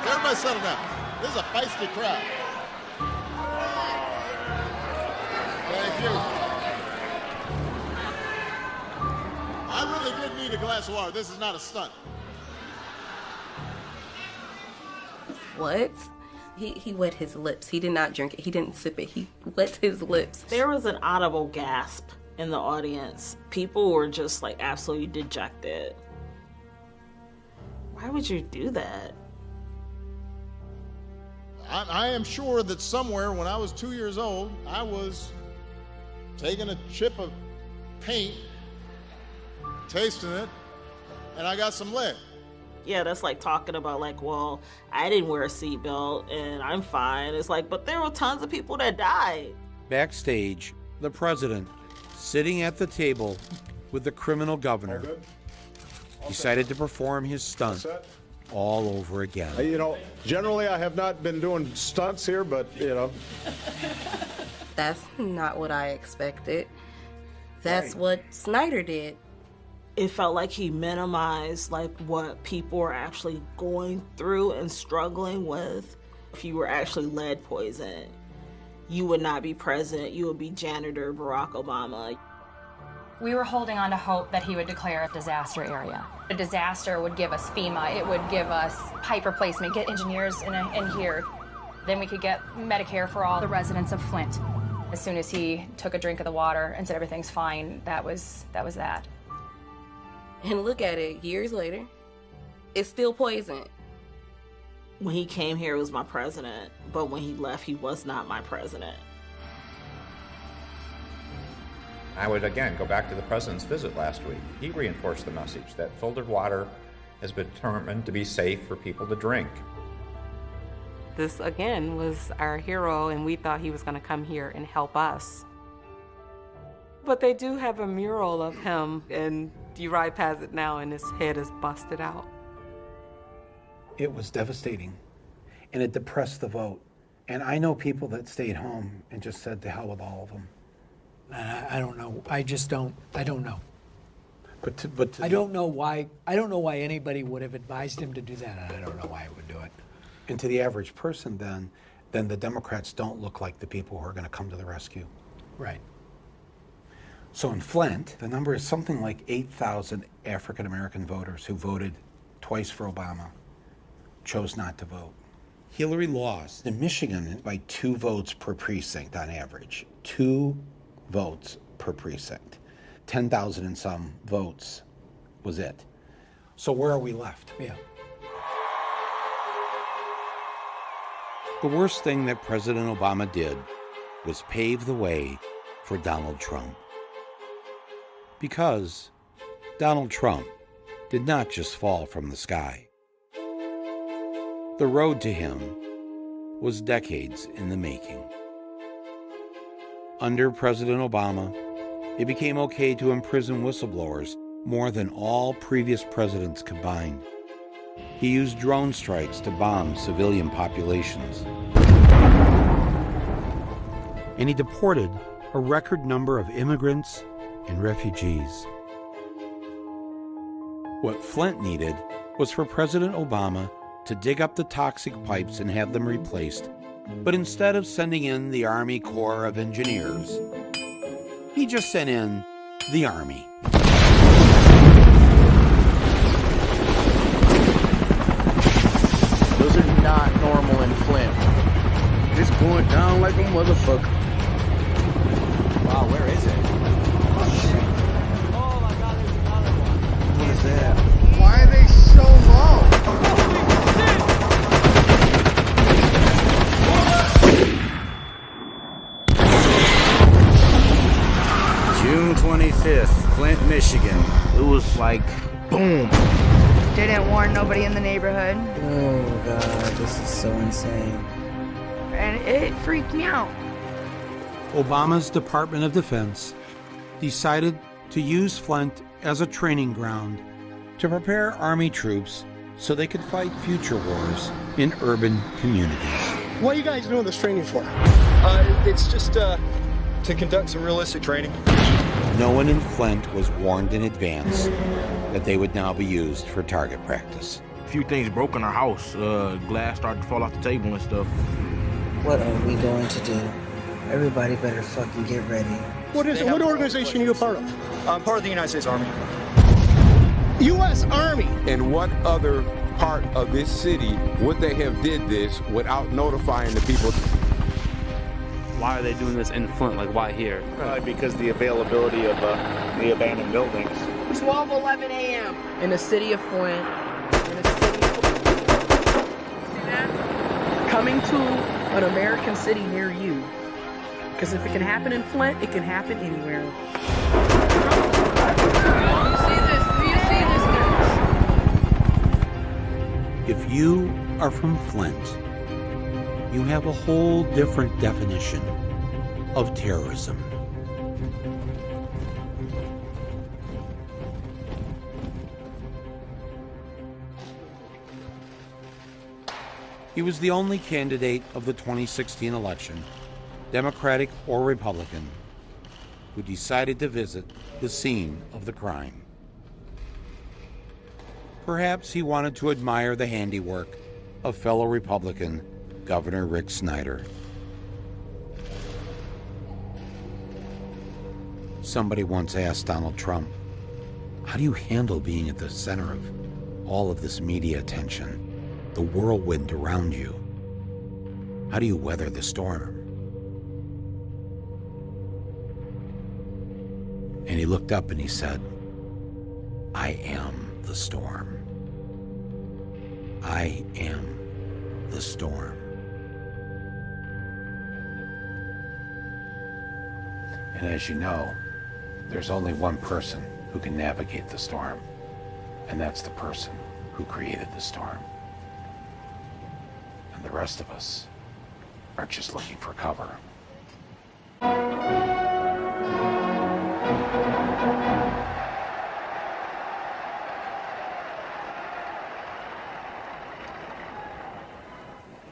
Everybody settle down. This is a feisty crowd. Thank you. I really did need a glass of water. This is not a stunt. What? He wet his lips. He did not drink it. He didn't sip it. He wet his lips. There was an audible gasp in the audience. People were just like absolutely dejected. Why would you do that? I am sure that somewhere when I was 2 years old, I was taking a chip of paint, tasting it, and I got some lead. Yeah, that's like talking about like, well, I didn't wear a seatbelt and I'm fine. It's like, but there were tons of people that died. Backstage, the president, sitting at the table with the criminal governor, decided to perform his stunt all over again. You know, generally I have not been doing stunts here, but, you know. That's not what I expected. That's what Snyder did. It felt like he minimized like what people were actually going through and struggling with. If you were actually lead poisoned, you would not be president, you would be janitor Barack Obama. We were holding on to hope that he would declare a disaster area. A disaster would give us FEMA, it would give us pipe replacement, get engineers in here. Then we could get Medicare for all the residents of Flint. As soon as he took a drink of the water and said everything's fine, that was that. And look at it, years later, it's still poison. When he came here, he was my president, but when he left, he was not my president. I would again go back to the president's visit last week. He reinforced the message that filtered water has been determined to be safe for people to drink. This, again, was our hero, and we thought he was going to come here and help us. But they do have a mural of him, and you ride past it now, and his head is busted out. It was devastating, and it depressed the vote. And I know people that stayed home and just said to hell with all of them. I don't know. I just don't. I don't know. But I don't know why. I don't know why anybody would have advised him to do that, and I don't know why he would do it. And to the average person, then the Democrats don't look like the people who are going to come to the rescue. Right. So in Flint, the number is something like 8,000 African American voters who voted twice for Obama chose not to vote. Hillary lost in Michigan by 2 votes per precinct on average. 2 votes per precinct. 10,000 and some votes was it. So where are we left? Yeah. The worst thing that President Obama did was pave the way for Donald Trump. Because Donald Trump did not just fall from the sky. The road to him was decades in the making. Under President Obama, it became okay to imprison whistleblowers more than all previous presidents combined. He used drone strikes to bomb civilian populations. And he deported a record number of immigrants and refugees. What Flint needed was for President Obama to dig up the toxic pipes and have them replaced. But instead of sending in the Army Corps of Engineers, he just sent in the Army. Those are not normal in Flint. It's going down like a motherfucker. Wow, where is it? Oh, shit. Oh my God, there's another one. What is that? Why are they so low? June 25th, Flint, Michigan. It was like, boom. Didn't warn nobody in the neighborhood. Oh God, this is so insane. And it freaked me out. Obama's Department of Defense decided to use Flint as a training ground to prepare Army troops so they could fight future wars in urban communities. What are you guys doing this training for? It's just to conduct some realistic training. No one in Flint was warned in advance that they would now be used for target practice. A few things broke in our house. Glass started to fall off the table and stuff. What are we going to do? Everybody better fucking get ready. What organization are you a part of? I'm part of the United States Army. U.S. Army? In what other part of this city would they have did this without notifying the people? Why are they doing this in Flint? Like, why here? Probably because the availability of the abandoned buildings. 12:11 a.m. In the city of Flint. Coming to an American city near you. Because if it can happen in Flint, it can happen anywhere. If you are from Flint, you have a whole different definition of terrorism. He was the only candidate of the 2016 election, Democratic or Republican, who decided to visit the scene of the crime. Perhaps he wanted to admire the handiwork of fellow Republican Governor Rick Snyder. Somebody once asked Donald Trump, how do you handle being at the center of all of this media attention, the whirlwind around you? How do you weather the storm? And he looked up and he said, I am the storm. I am the storm. And as you know, there's only one person who can navigate the storm, and that's the person who created the storm. And And the rest of us are just looking for cover.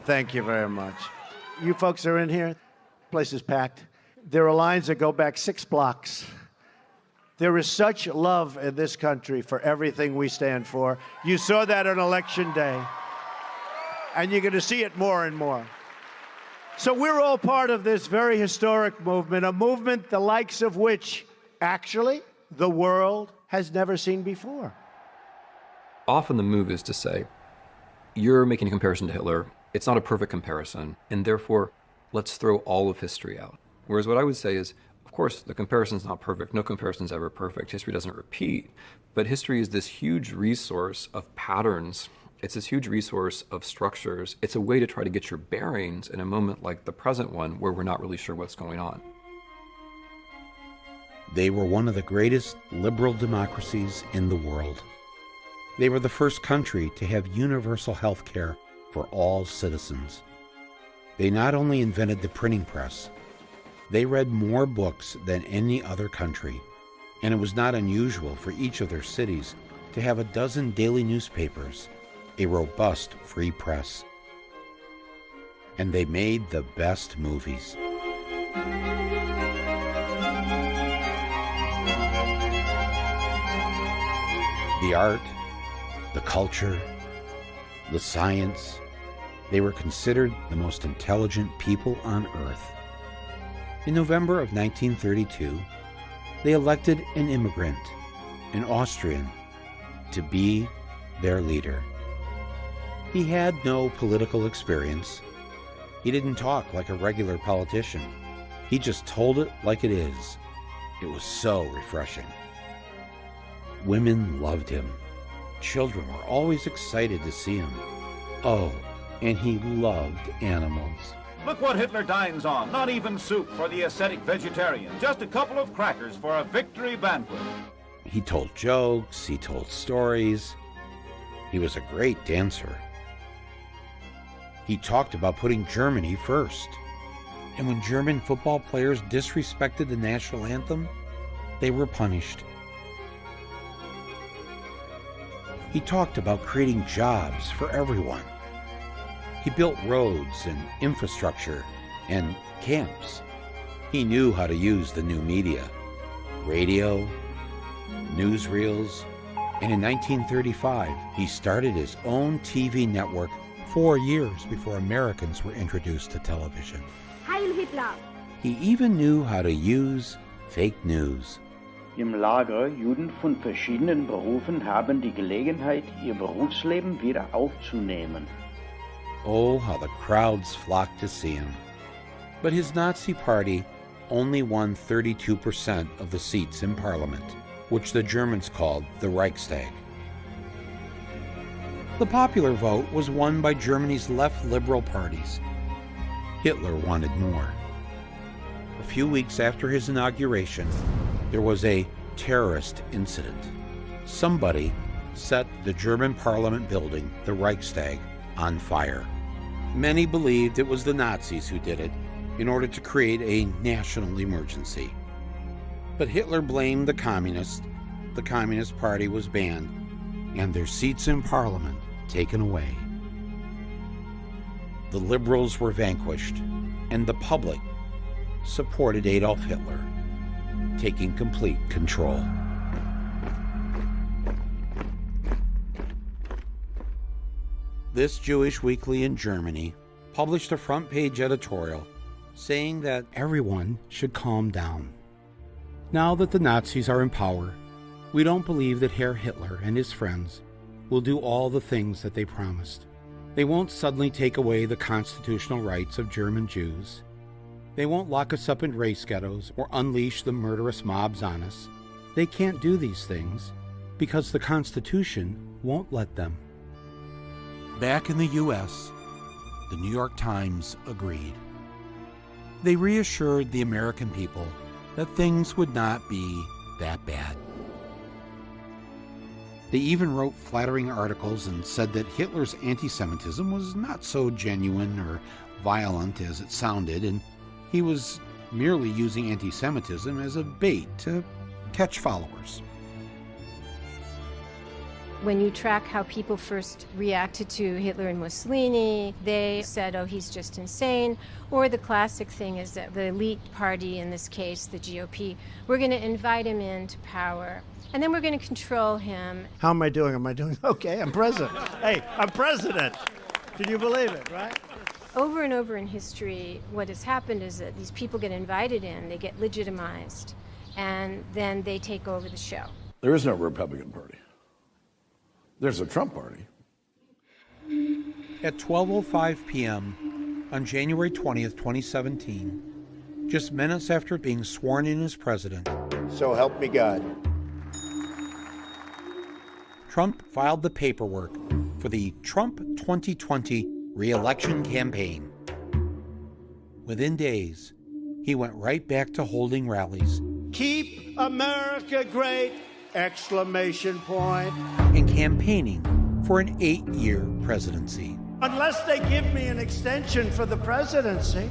Thank you very much. You folks are in here. Place is packed. There are lines that go back 6 blocks. There is such love in this country for everything we stand for. You saw that on Election Day. And you're going to see it more and more. So we're all part of this very historic movement, a movement the likes of which, actually, the world has never seen before. Often the move is to say, you're making a comparison to Hitler. It's not a perfect comparison, and therefore, let's throw all of history out. Whereas what I would say is, of course, the comparison's not perfect. No comparison's ever perfect. History doesn't repeat. But history is this huge resource of patterns. It's this huge resource of structures. It's a way to try to get your bearings in a moment like the present one where we're not really sure what's going on. They were one of the greatest liberal democracies in the world. They were the first country to have universal health care for all citizens. They not only invented the printing press, they read more books than any other country, and it was not unusual for each of their cities to have a dozen daily newspapers, a robust free press. And they made the best movies. The art, the culture, the science, they were considered the most intelligent people on earth. In November of 1932, they elected an immigrant, an Austrian, to be their leader. He had no political experience. He didn't talk like a regular politician. He just told it like it is. It was so refreshing. Women loved him. Children were always excited to see him. Oh, and he loved animals. Look what Hitler dines on. Not even soup for the ascetic vegetarian. Just a couple of crackers for a victory banquet. He told jokes. He told stories. He was a great dancer. He talked about putting Germany first. And when German football players disrespected the national anthem, they were punished. He talked about creating jobs for everyone. He built roads and infrastructure and camps. He knew how to use the new media, radio, newsreels, and in 1935, he started his own TV network 4 years before Americans were introduced to television. Heil Hitler! He even knew how to use fake news. Im Lager Juden von verschiedenen Berufen haben die Gelegenheit, ihr Berufsleben wieder aufzunehmen. Oh, how the crowds flocked to see him. But his Nazi party only won 32% of the seats in parliament, which the Germans called the Reichstag. The popular vote was won by Germany's left liberal parties. Hitler wanted more. A few weeks after his inauguration, there was a terrorist incident. Somebody set the German parliament building, the Reichstag, on fire. Many believed it was the Nazis who did it in order to create a national emergency. But Hitler blamed the Communists. The Communist Party was banned, and their seats in parliament taken away. The liberals were vanquished, and the public supported Adolf Hitler, taking complete control. This Jewish weekly in Germany published a front-page editorial saying that everyone should calm down. Now that the Nazis are in power, we don't believe that Herr Hitler and his friends will do all the things that they promised. They won't suddenly take away the constitutional rights of German Jews. They won't lock us up in race ghettos or unleash the murderous mobs on us. They can't do these things because the Constitution won't let them. Back in the U.S., the New York Times agreed. They reassured the American people that things would not be that bad. They even wrote flattering articles and said that Hitler's anti-Semitism was not so genuine or violent as it sounded, and he was merely using anti-Semitism as a bait to catch followers. When you track how people first reacted to Hitler and Mussolini, they said, oh, he's just insane. Or the classic thing is that the elite party, in this case, the GOP, we're going to invite him into power, and then we're going to control him. How am I doing? Am I doing okay? I'm president. Hey, I'm president. Can you believe it, right? Over and over in history, what has happened is that these people get invited in, they get legitimized, and then they take over the show. There is no Republican Party. There's a Trump party. At 12:05 p.m. on January 20th, 2017, just minutes after being sworn in as president, so help me God, Trump filed the paperwork for the Trump 2020 re-election campaign. Within days, he went right back to holding rallies. Keep America great! Exclamation point. And campaigning for an 8-year presidency. Unless they give me an extension for the presidency.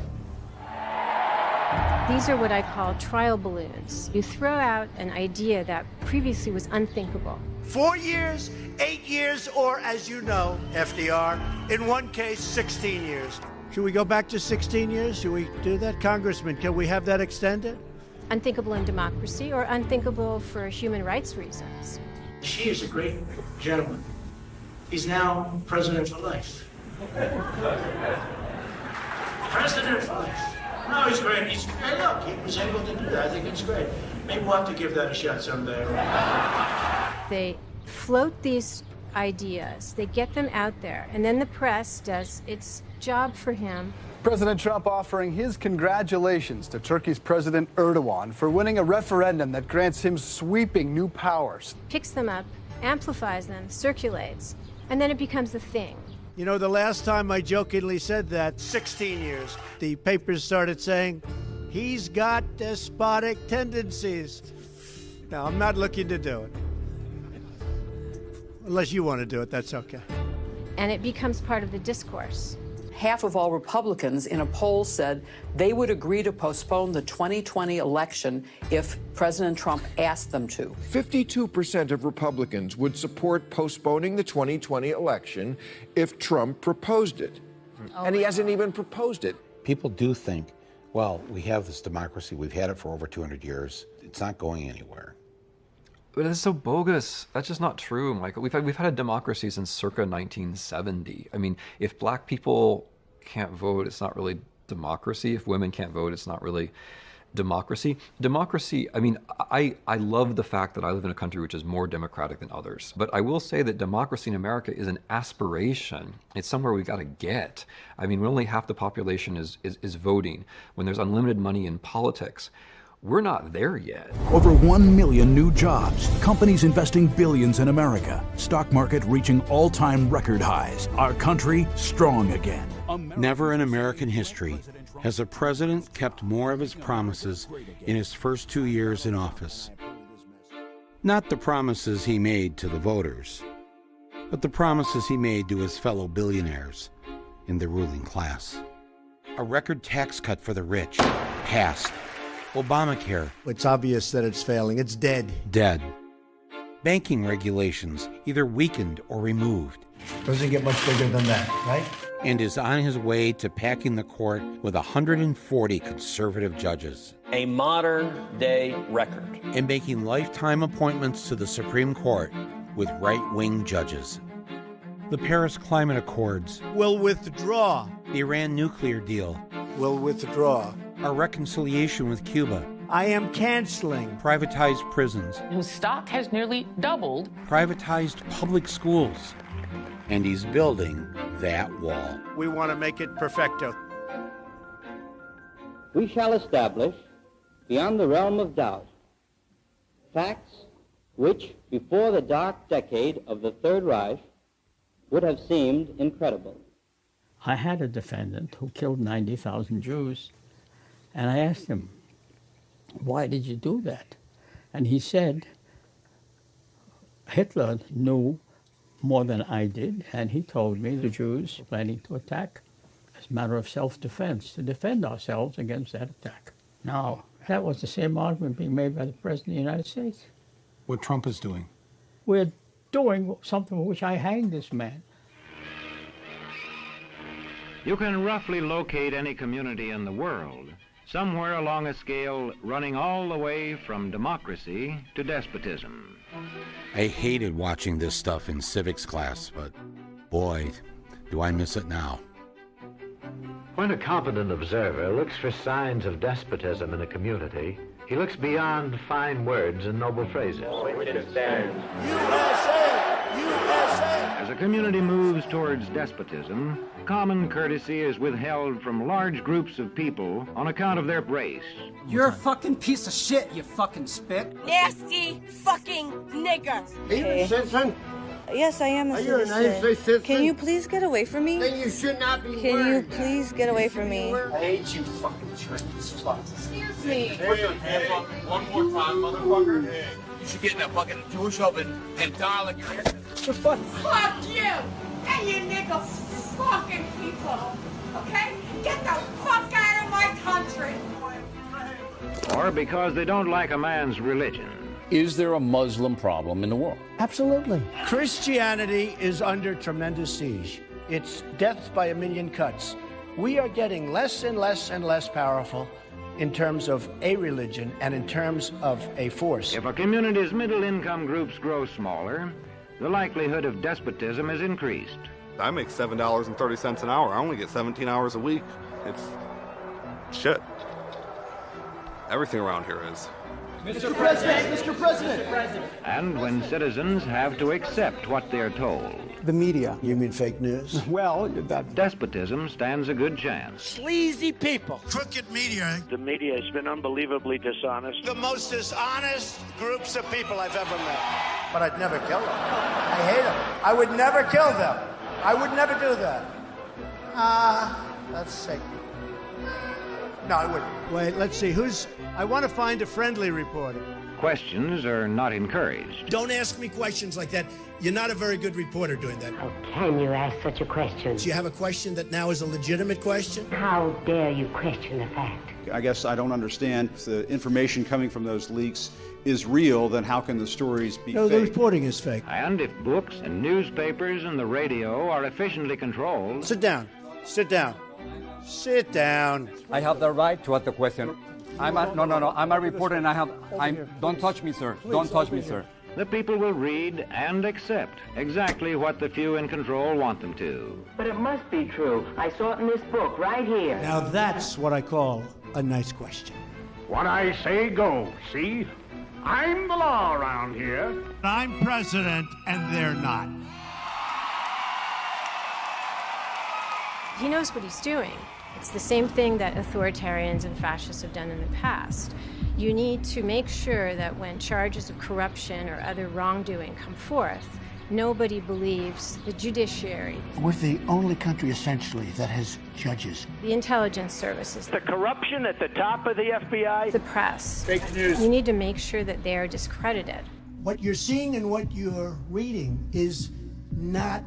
These are what I call trial balloons. You throw out an idea that previously was unthinkable. 4 years, 8 years, or as you know, FDR, in one case, 16 years. Should we go back to 16 years? Should we do that? Congressman, can we have that extended? Unthinkable in democracy or unthinkable for human rights reasons. She is a great gentleman. He's now president for life. President for life. No, he's great. Hey, look, he was able to do that. I think it's great. Maybe we'll have to give that a shot someday. They float these ideas, they get them out there, and then the press does its job for him. President Trump offering his congratulations to Turkey's President Erdogan for winning a referendum that grants him sweeping new powers. Picks them up, amplifies them, circulates, and then it becomes a thing. You know, the last time I jokingly said that, 16 years, the papers started saying, he's got despotic tendencies. Now, I'm not looking to do it. Unless you want to do it, that's okay. And it becomes part of the discourse. Half of all Republicans in a poll said they would agree to postpone the 2020 election if President Trump asked them to. 52% of Republicans would support postponing the 2020 election if Trump proposed it. And he hasn't even proposed it. People do think, well, we have this democracy, we've had it for over 200 years, it's not going anywhere. But it's so bogus. That's just not true, Michael. We've had a democracy since circa 1970. I mean, if black people can't vote, it's not really democracy. If women can't vote, it's not really democracy. Democracy, I mean, I love the fact that I live in a country which is more democratic than others. But I will say that democracy in America is an aspiration. It's somewhere we've got to get. I mean, when only half the population is voting, when there's unlimited money in politics, we're not there yet. Over 1 million new jobs, companies investing billions in America, stock market reaching all-time record highs, our country strong again. Never in American history has a president kept more of his promises in his first 2 years in office. Not the promises he made to the voters, but the promises he made to his fellow billionaires in the ruling class. A record tax cut for the rich, passed. Obamacare. It's obvious that it's failing. It's dead. Dead. Banking regulations either weakened or removed. Doesn't get much bigger than that, right? And is on his way to packing the court with 140 conservative judges. A modern-day record. And making lifetime appointments to the Supreme Court with right-wing judges. The Paris Climate Accords. Will withdraw. The Iran nuclear deal. Will withdraw. Our reconciliation with Cuba. I am canceling. Privatized prisons. Whose stock has nearly doubled. Privatized public schools. And he's building that wall. We want to make it perfecto. We shall establish, beyond the realm of doubt, facts which, before the dark decade of the Third Reich, would have seemed incredible. I had a defendant who killed 90,000 Jews. And I asked him, why did you do that? And he said, Hitler knew more than I did, and he told me the Jews were planning to attack as a matter of self-defense, to defend ourselves against that attack. Now, that was the same argument being made by the President of the United States. What Trump is doing? We're doing something for which I hanged this man. You can roughly locate any community in the world, somewhere along a scale running all the way from democracy to despotism. I hated watching this stuff in civics class, but boy, do I miss it now. When a competent observer looks for signs of despotism in a community, he looks beyond fine words and noble phrases. USA! As a community moves towards despotism, common courtesy is withheld from large groups of people on account of their race. You're a fucking piece of shit, you fucking spit. Nasty fucking nigger. Are you a citizen? Yes, I am a Are you a citizen. United States citizen? Can you please get away from me? Then you should not be Can you please get away from me? I hate you fucking Chinese fucks. Excuse me. One more time, motherfucker. You should get in that fucking Jewish oven and dial in your head. Fuck you and you nigger fucking people. Okay? Get the fuck out of my country. Or because they don't like a man's religion. Is there a Muslim problem in the world? Absolutely. Christianity is under tremendous siege. It's death by a million cuts. We are getting less and less and less powerful in terms of a religion and in terms of a force. If a community's middle-income groups grow smaller, the likelihood of despotism is increased. I make $7.30 an hour. I only get 17 hours a week. It's shit. Everything around here is. Mr. President! Mr. President! Mr. President! And when citizens have to accept what they're told. The media. You mean fake news? Well, that despotism stands a good chance. Sleazy people. Crooked media. The media has been unbelievably dishonest. The most dishonest groups of people I've ever met. But I'd never kill them. I hate them. I would never kill them. I would never do that. Let's see. No, I wouldn't. Wait, let's see. I want to find a friendly reporter. Questions are not encouraged. Don't ask me questions like that. You're not a very good reporter doing that. How can you ask such a question? Do you have a question that now is a legitimate question? How dare you question the fact? I guess I don't understand. If the information coming from those leaks is real, then how can the stories be No, fake? the reporting is fake. And if books and newspapers and the radio are efficiently controlled... Sit down. Sit down. Sit down. I have the right to ask the question. I'm a reporter and don't touch me, sir. Please, don't touch me, sir. The people will read and accept exactly what the few in control want them to. But it must be true. I saw it in this book right here. Now that's what I call a nice question. What I say goes, see? I'm the law around here. I'm president and they're not. He knows what he's doing. It's the same thing that authoritarians and fascists have done in the past. You need to make sure that when charges of corruption or other wrongdoing come forth, nobody believes the judiciary. We're the only country, essentially, that has judges. The intelligence services. The corruption at the top of the FBI. The press. Fake news. You need to make sure that they are discredited. What you're seeing and what you're reading is not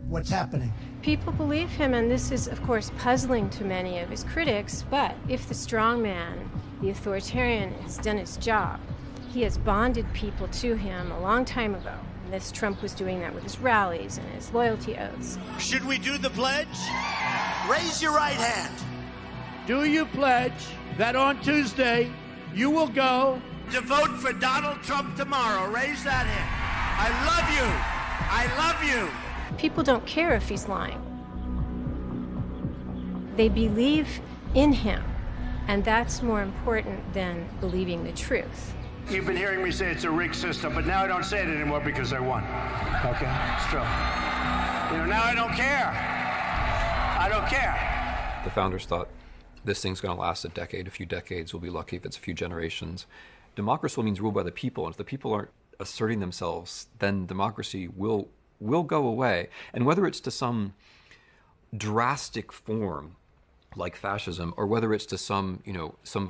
what's happening. People believe him, and this is, of course, puzzling to many of his critics, but if the strong man, the authoritarian, has done his job, he has bonded people to him a long time ago. And this Trump was doing that with his rallies and his loyalty oaths. Should we do the pledge? Raise your right hand. Do you pledge that on Tuesday you will go to vote for Donald Trump tomorrow? Raise that hand. I love you. I love you. People don't care if he's lying. They believe in him, and that's more important than believing the truth. You've been hearing me say it's a rigged system, but now I don't say it anymore because I won. Okay? It's true. Now I don't care. I don't care. The founders thought this thing's going to last a decade, a few decades. We'll be lucky if it's a few generations. Democracy means ruled by the people, and if the people aren't asserting themselves, then democracy will go away. And whether it's to some drastic form like fascism, or whether it's to some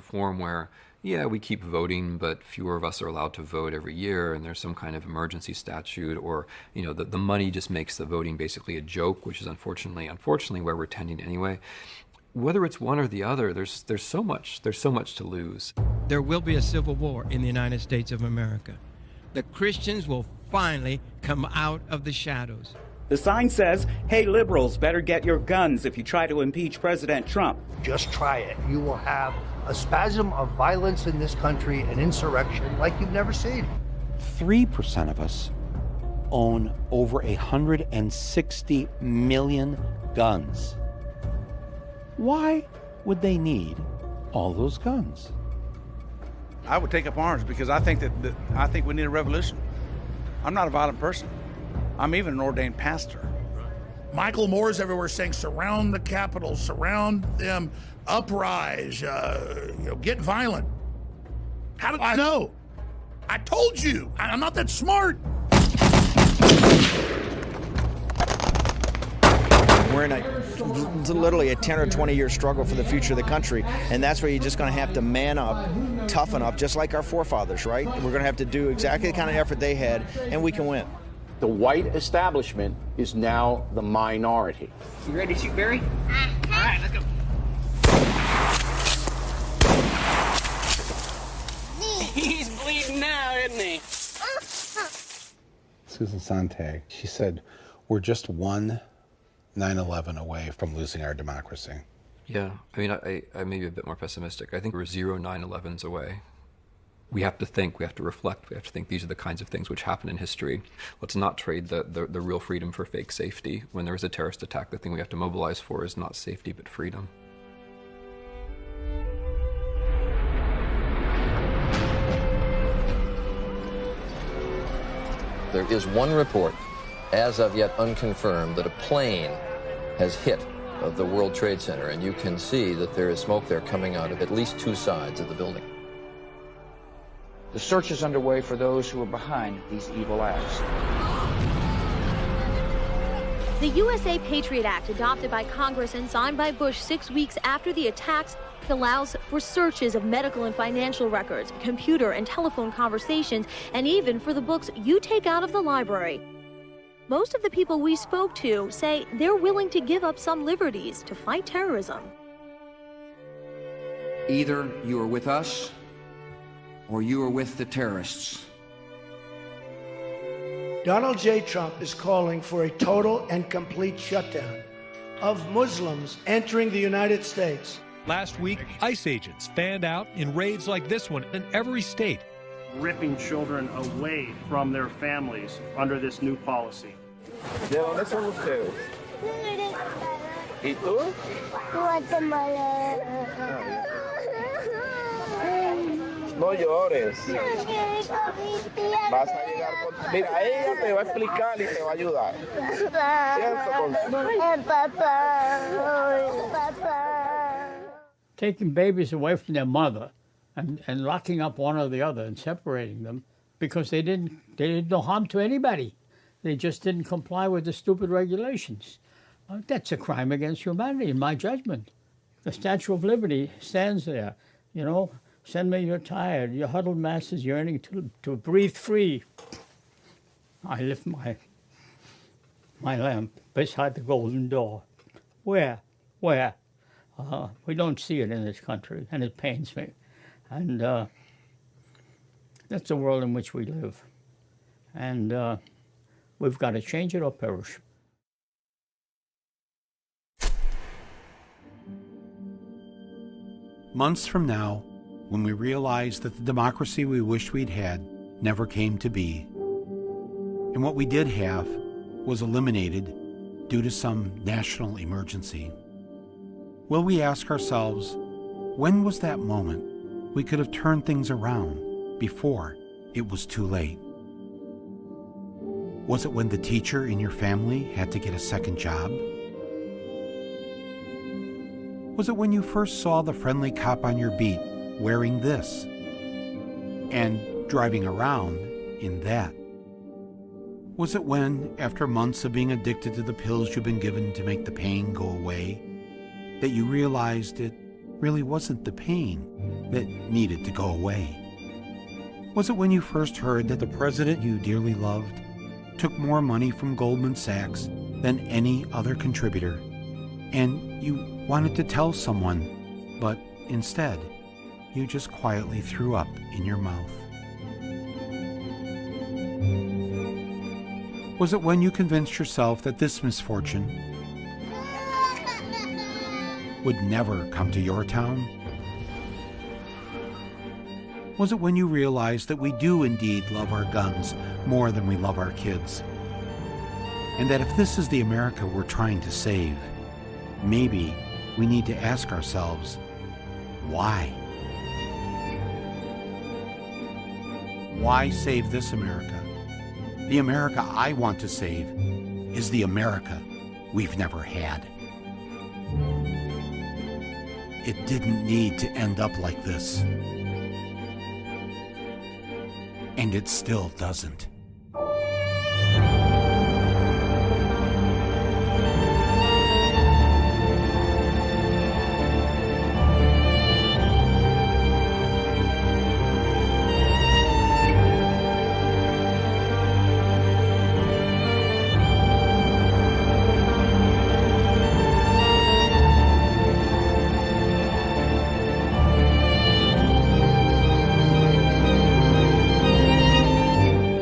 form where, yeah, we keep voting, but fewer of us are allowed to vote every year, and there's some kind of emergency statute, or, you know, the money just makes the voting basically a joke, which is unfortunately where we're tending anyway. Whether it's one or the other, there's so much to lose. There will be a civil war in the United States of America. The Christians will finally come out of the shadows. The sign says, hey, liberals, better get your guns if you try to impeach President Trump. Just try it. You will have a spasm of violence in this country, an insurrection like you've never seen. 3% of us own over 160 million guns. Why would they need all those guns? I would take up arms because I think I think we need a revolution. I'm not a violent person. I'm even an ordained pastor. Michael Moore's everywhere saying, surround the Capitol, surround them, uprise, get violent. How did I know? I told you, I'm not that smart. We're in literally a 10 or 20-year struggle for the future of the country, and that's where you're just going to have to man up, toughen up, just like our forefathers, right? We're going to have to do exactly the kind of effort they had, and we can win. The white establishment is now the minority. You ready to shoot Barry? All right, let's go. He's bleeding now, isn't he? Susan Sontag, she said, we're just one 9/11 away from losing our democracy. Yeah, I mean, I may be a bit more pessimistic. I think we're 0 9/11s away. We have to think, we have to reflect, we have to think these are the kinds of things which happen in history. Let's not trade the real freedom for fake safety. When there is a terrorist attack, the thing we have to mobilize for is not safety, but freedom. There is one report, as of yet unconfirmed, that a plane has hit the World Trade Center, and you can see that there is smoke there coming out of at least two sides of the building. The search is underway for those who are behind these evil acts. The USA Patriot Act, adopted by Congress and signed by Bush 6 weeks after the attacks, allows for searches of medical and financial records, computer and telephone conversations, and even for the books you take out of the library. Most of the people we spoke to say they're willing to give up some liberties to fight terrorism. Either you are with us, or you are with the terrorists. Donald J. Trump is calling for a total and complete shutdown of Muslims entering the United States. Last week, ICE agents fanned out in raids like this one in every state. Ripping children away from their families under this new policy. ¿De dónde son ustedes? ¿Y tú? Guatemala. No llores. Vas a llegar con... Mira, ella te va a explicar y te va a ayudar. Papá. Taking babies away from their mother and locking up one or the other and separating them because they didn't do harm to anybody. They just didn't comply with the stupid regulations. That's a crime against humanity, in my judgment. The Statue of Liberty stands there, you know, send me you're tired, your huddled masses yearning to breathe free. I lift my lamp beside the golden door. Where? We don't see it in this country, and it pains me. And that's the world in which we live. And we've got to change it or perish. Months from now, when we realize that the democracy we wished we'd had never came to be, and what we did have was eliminated due to some national emergency, will we ask ourselves, when was that moment we could have turned things around before it was too late? Was it when the teacher in your family had to get a second job? Was it when you first saw the friendly cop on your beat wearing this and driving around in that? Was it when, after months of being addicted to the pills you've been given to make the pain go away, that you realized it really wasn't the pain that needed to go away? Was it when you first heard that the president you dearly loved took more money from Goldman Sachs than any other contributor, and you wanted to tell someone, but instead, you just quietly threw up in your mouth? Was it when you convinced yourself that this misfortune would never come to your town? Was it when you realized that we do indeed love our guns more than we love our kids? And that if this is the America we're trying to save, maybe we need to ask ourselves, why? Why save this America? The America I want to save is the America we've never had. It didn't need to end up like this. And it still doesn't.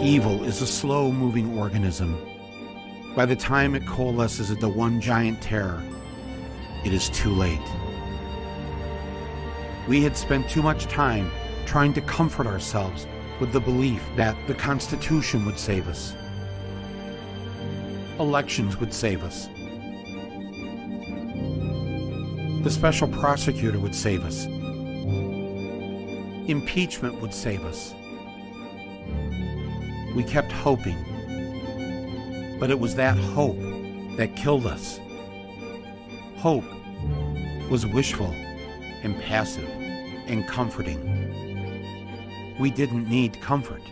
Evil is a slow-moving organism. By the time it coalesces into one giant terror, it is too late. We had spent too much time trying to comfort ourselves with the belief that the Constitution would save us. Elections would save us. The special prosecutor would save us. Impeachment would save us. We kept hoping, but it was that hope that killed us. Hope was wishful and passive and comforting. We didn't need comfort.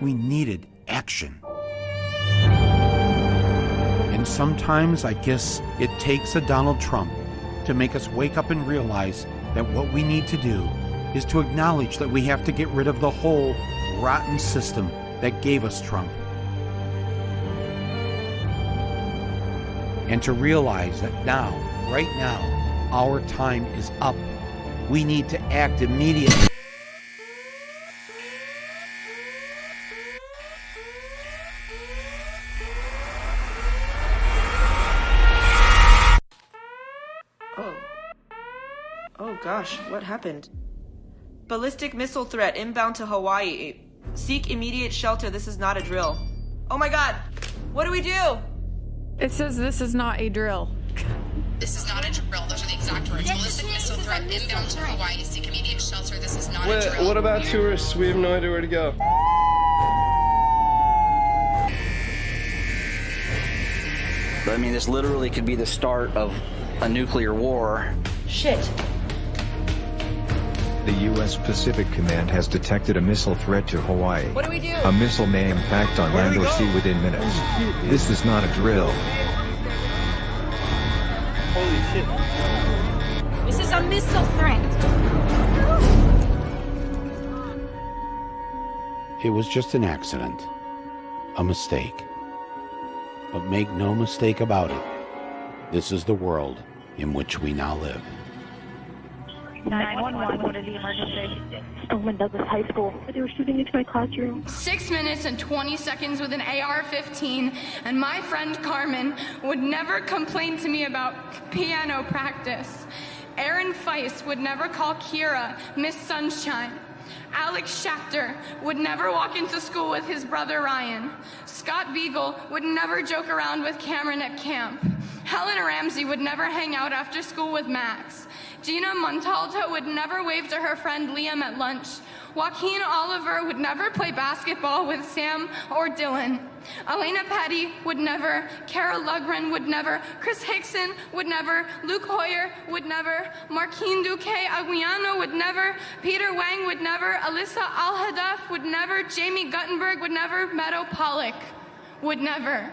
We needed action. And sometimes I guess it takes a Donald Trump to make us wake up and realize that what we need to do is to acknowledge that we have to get rid of the whole rotten system that gave us Trump. And to realize that now, right now, our time is up. We need to act immediately. Oh gosh, what happened? Ballistic missile threat inbound to Hawaii. Seek immediate shelter. This is not a drill. Oh my god! What do we do? It says this is not a drill. This is not a drill. Those are the exact words. Ballistic missile threat inbound to Hawaii. Seek immediate shelter. This is not a drill. What about tourists? We have no idea where to go. I mean, this literally could be the start of a nuclear war. Shit. The U.S. Pacific Command has detected a missile threat to Hawaii. What do we do? A missile may impact on land or sea within minutes. This is not a drill. Holy shit. This is a missile threat. It was just an accident, a mistake. But make no mistake about it, this is the world in which we now live. 911, what is the emergency? Stoneman Douglas High School. They were shooting into my classroom. 6 minutes and 20 seconds with an AR-15, and my friend Carmen would never complain to me about piano practice. Aaron Feist would never call Kira Miss Sunshine. Alex Schachter would never walk into school with his brother Ryan. Scott Beagle would never joke around with Cameron at camp. Helen Ramsey would never hang out after school with Max. Gina Montalto would never wave to her friend Liam at lunch. Joaquin Oliver would never play basketball with Sam or Dylan. Elena Petty would never. Kara Lugren would never. Chris Hickson would never. Luke Hoyer would never. Marquine Duque Aguiano would never. Peter Wang would never. Alyssa Al-Hadaf would never. Jamie Guttenberg would never. Meadow Pollock would never.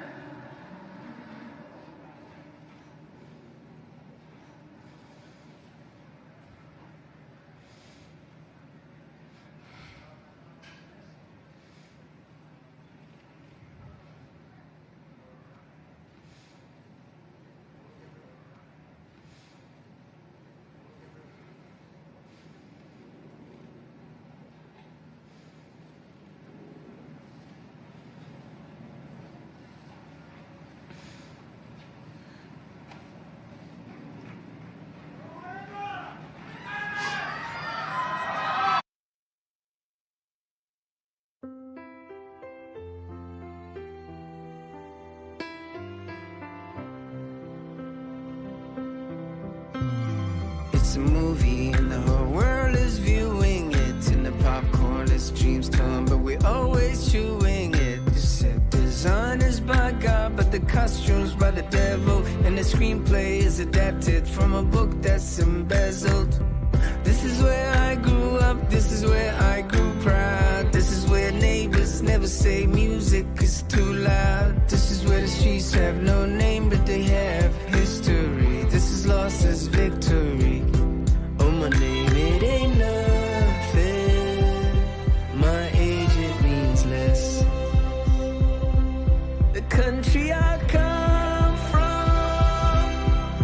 costumes by the devil, and the screenplay is adapted from a book that's embezzled. This is where I grew up, this is where I grew proud. This is where neighbors never say music is too loud. This is where the streets have no name, but they have history. This is lost as victory. Oh, my name, it ain't nothing. My age, it means less. The country I come from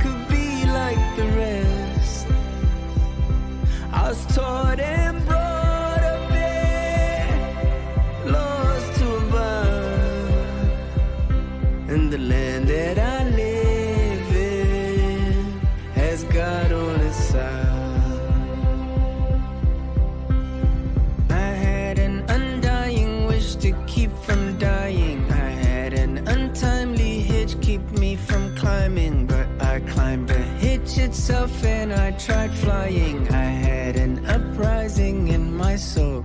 could be like the rest. I was taught and brought up there, laws to abide, and the land that I live in has God on its side. I had an undying wish to keep from dying. I had an untimely hitch keep me from climbing, but I climbed the hitch itself and I tried flying. I had an uprising in my soul.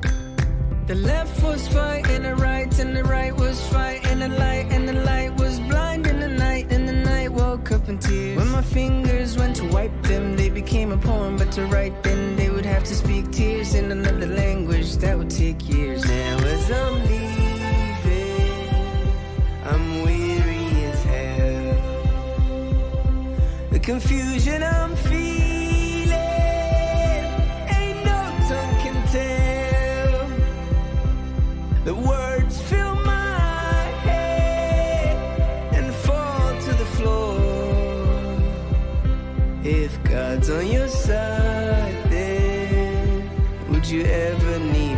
The left was fighting the right, and the right was fighting the light, and the light was blind in the night, and the night woke up in tears. When my fingers went to wipe them, they became a poem, but to write them, they would have to speak tears in another language that would take years. Now as I'm leaving, I'm weary as hell. The confusion I'm feeling, ain't no tongue can tell. The words fill my head and fall to the floor. If God's on your side, then would you ever need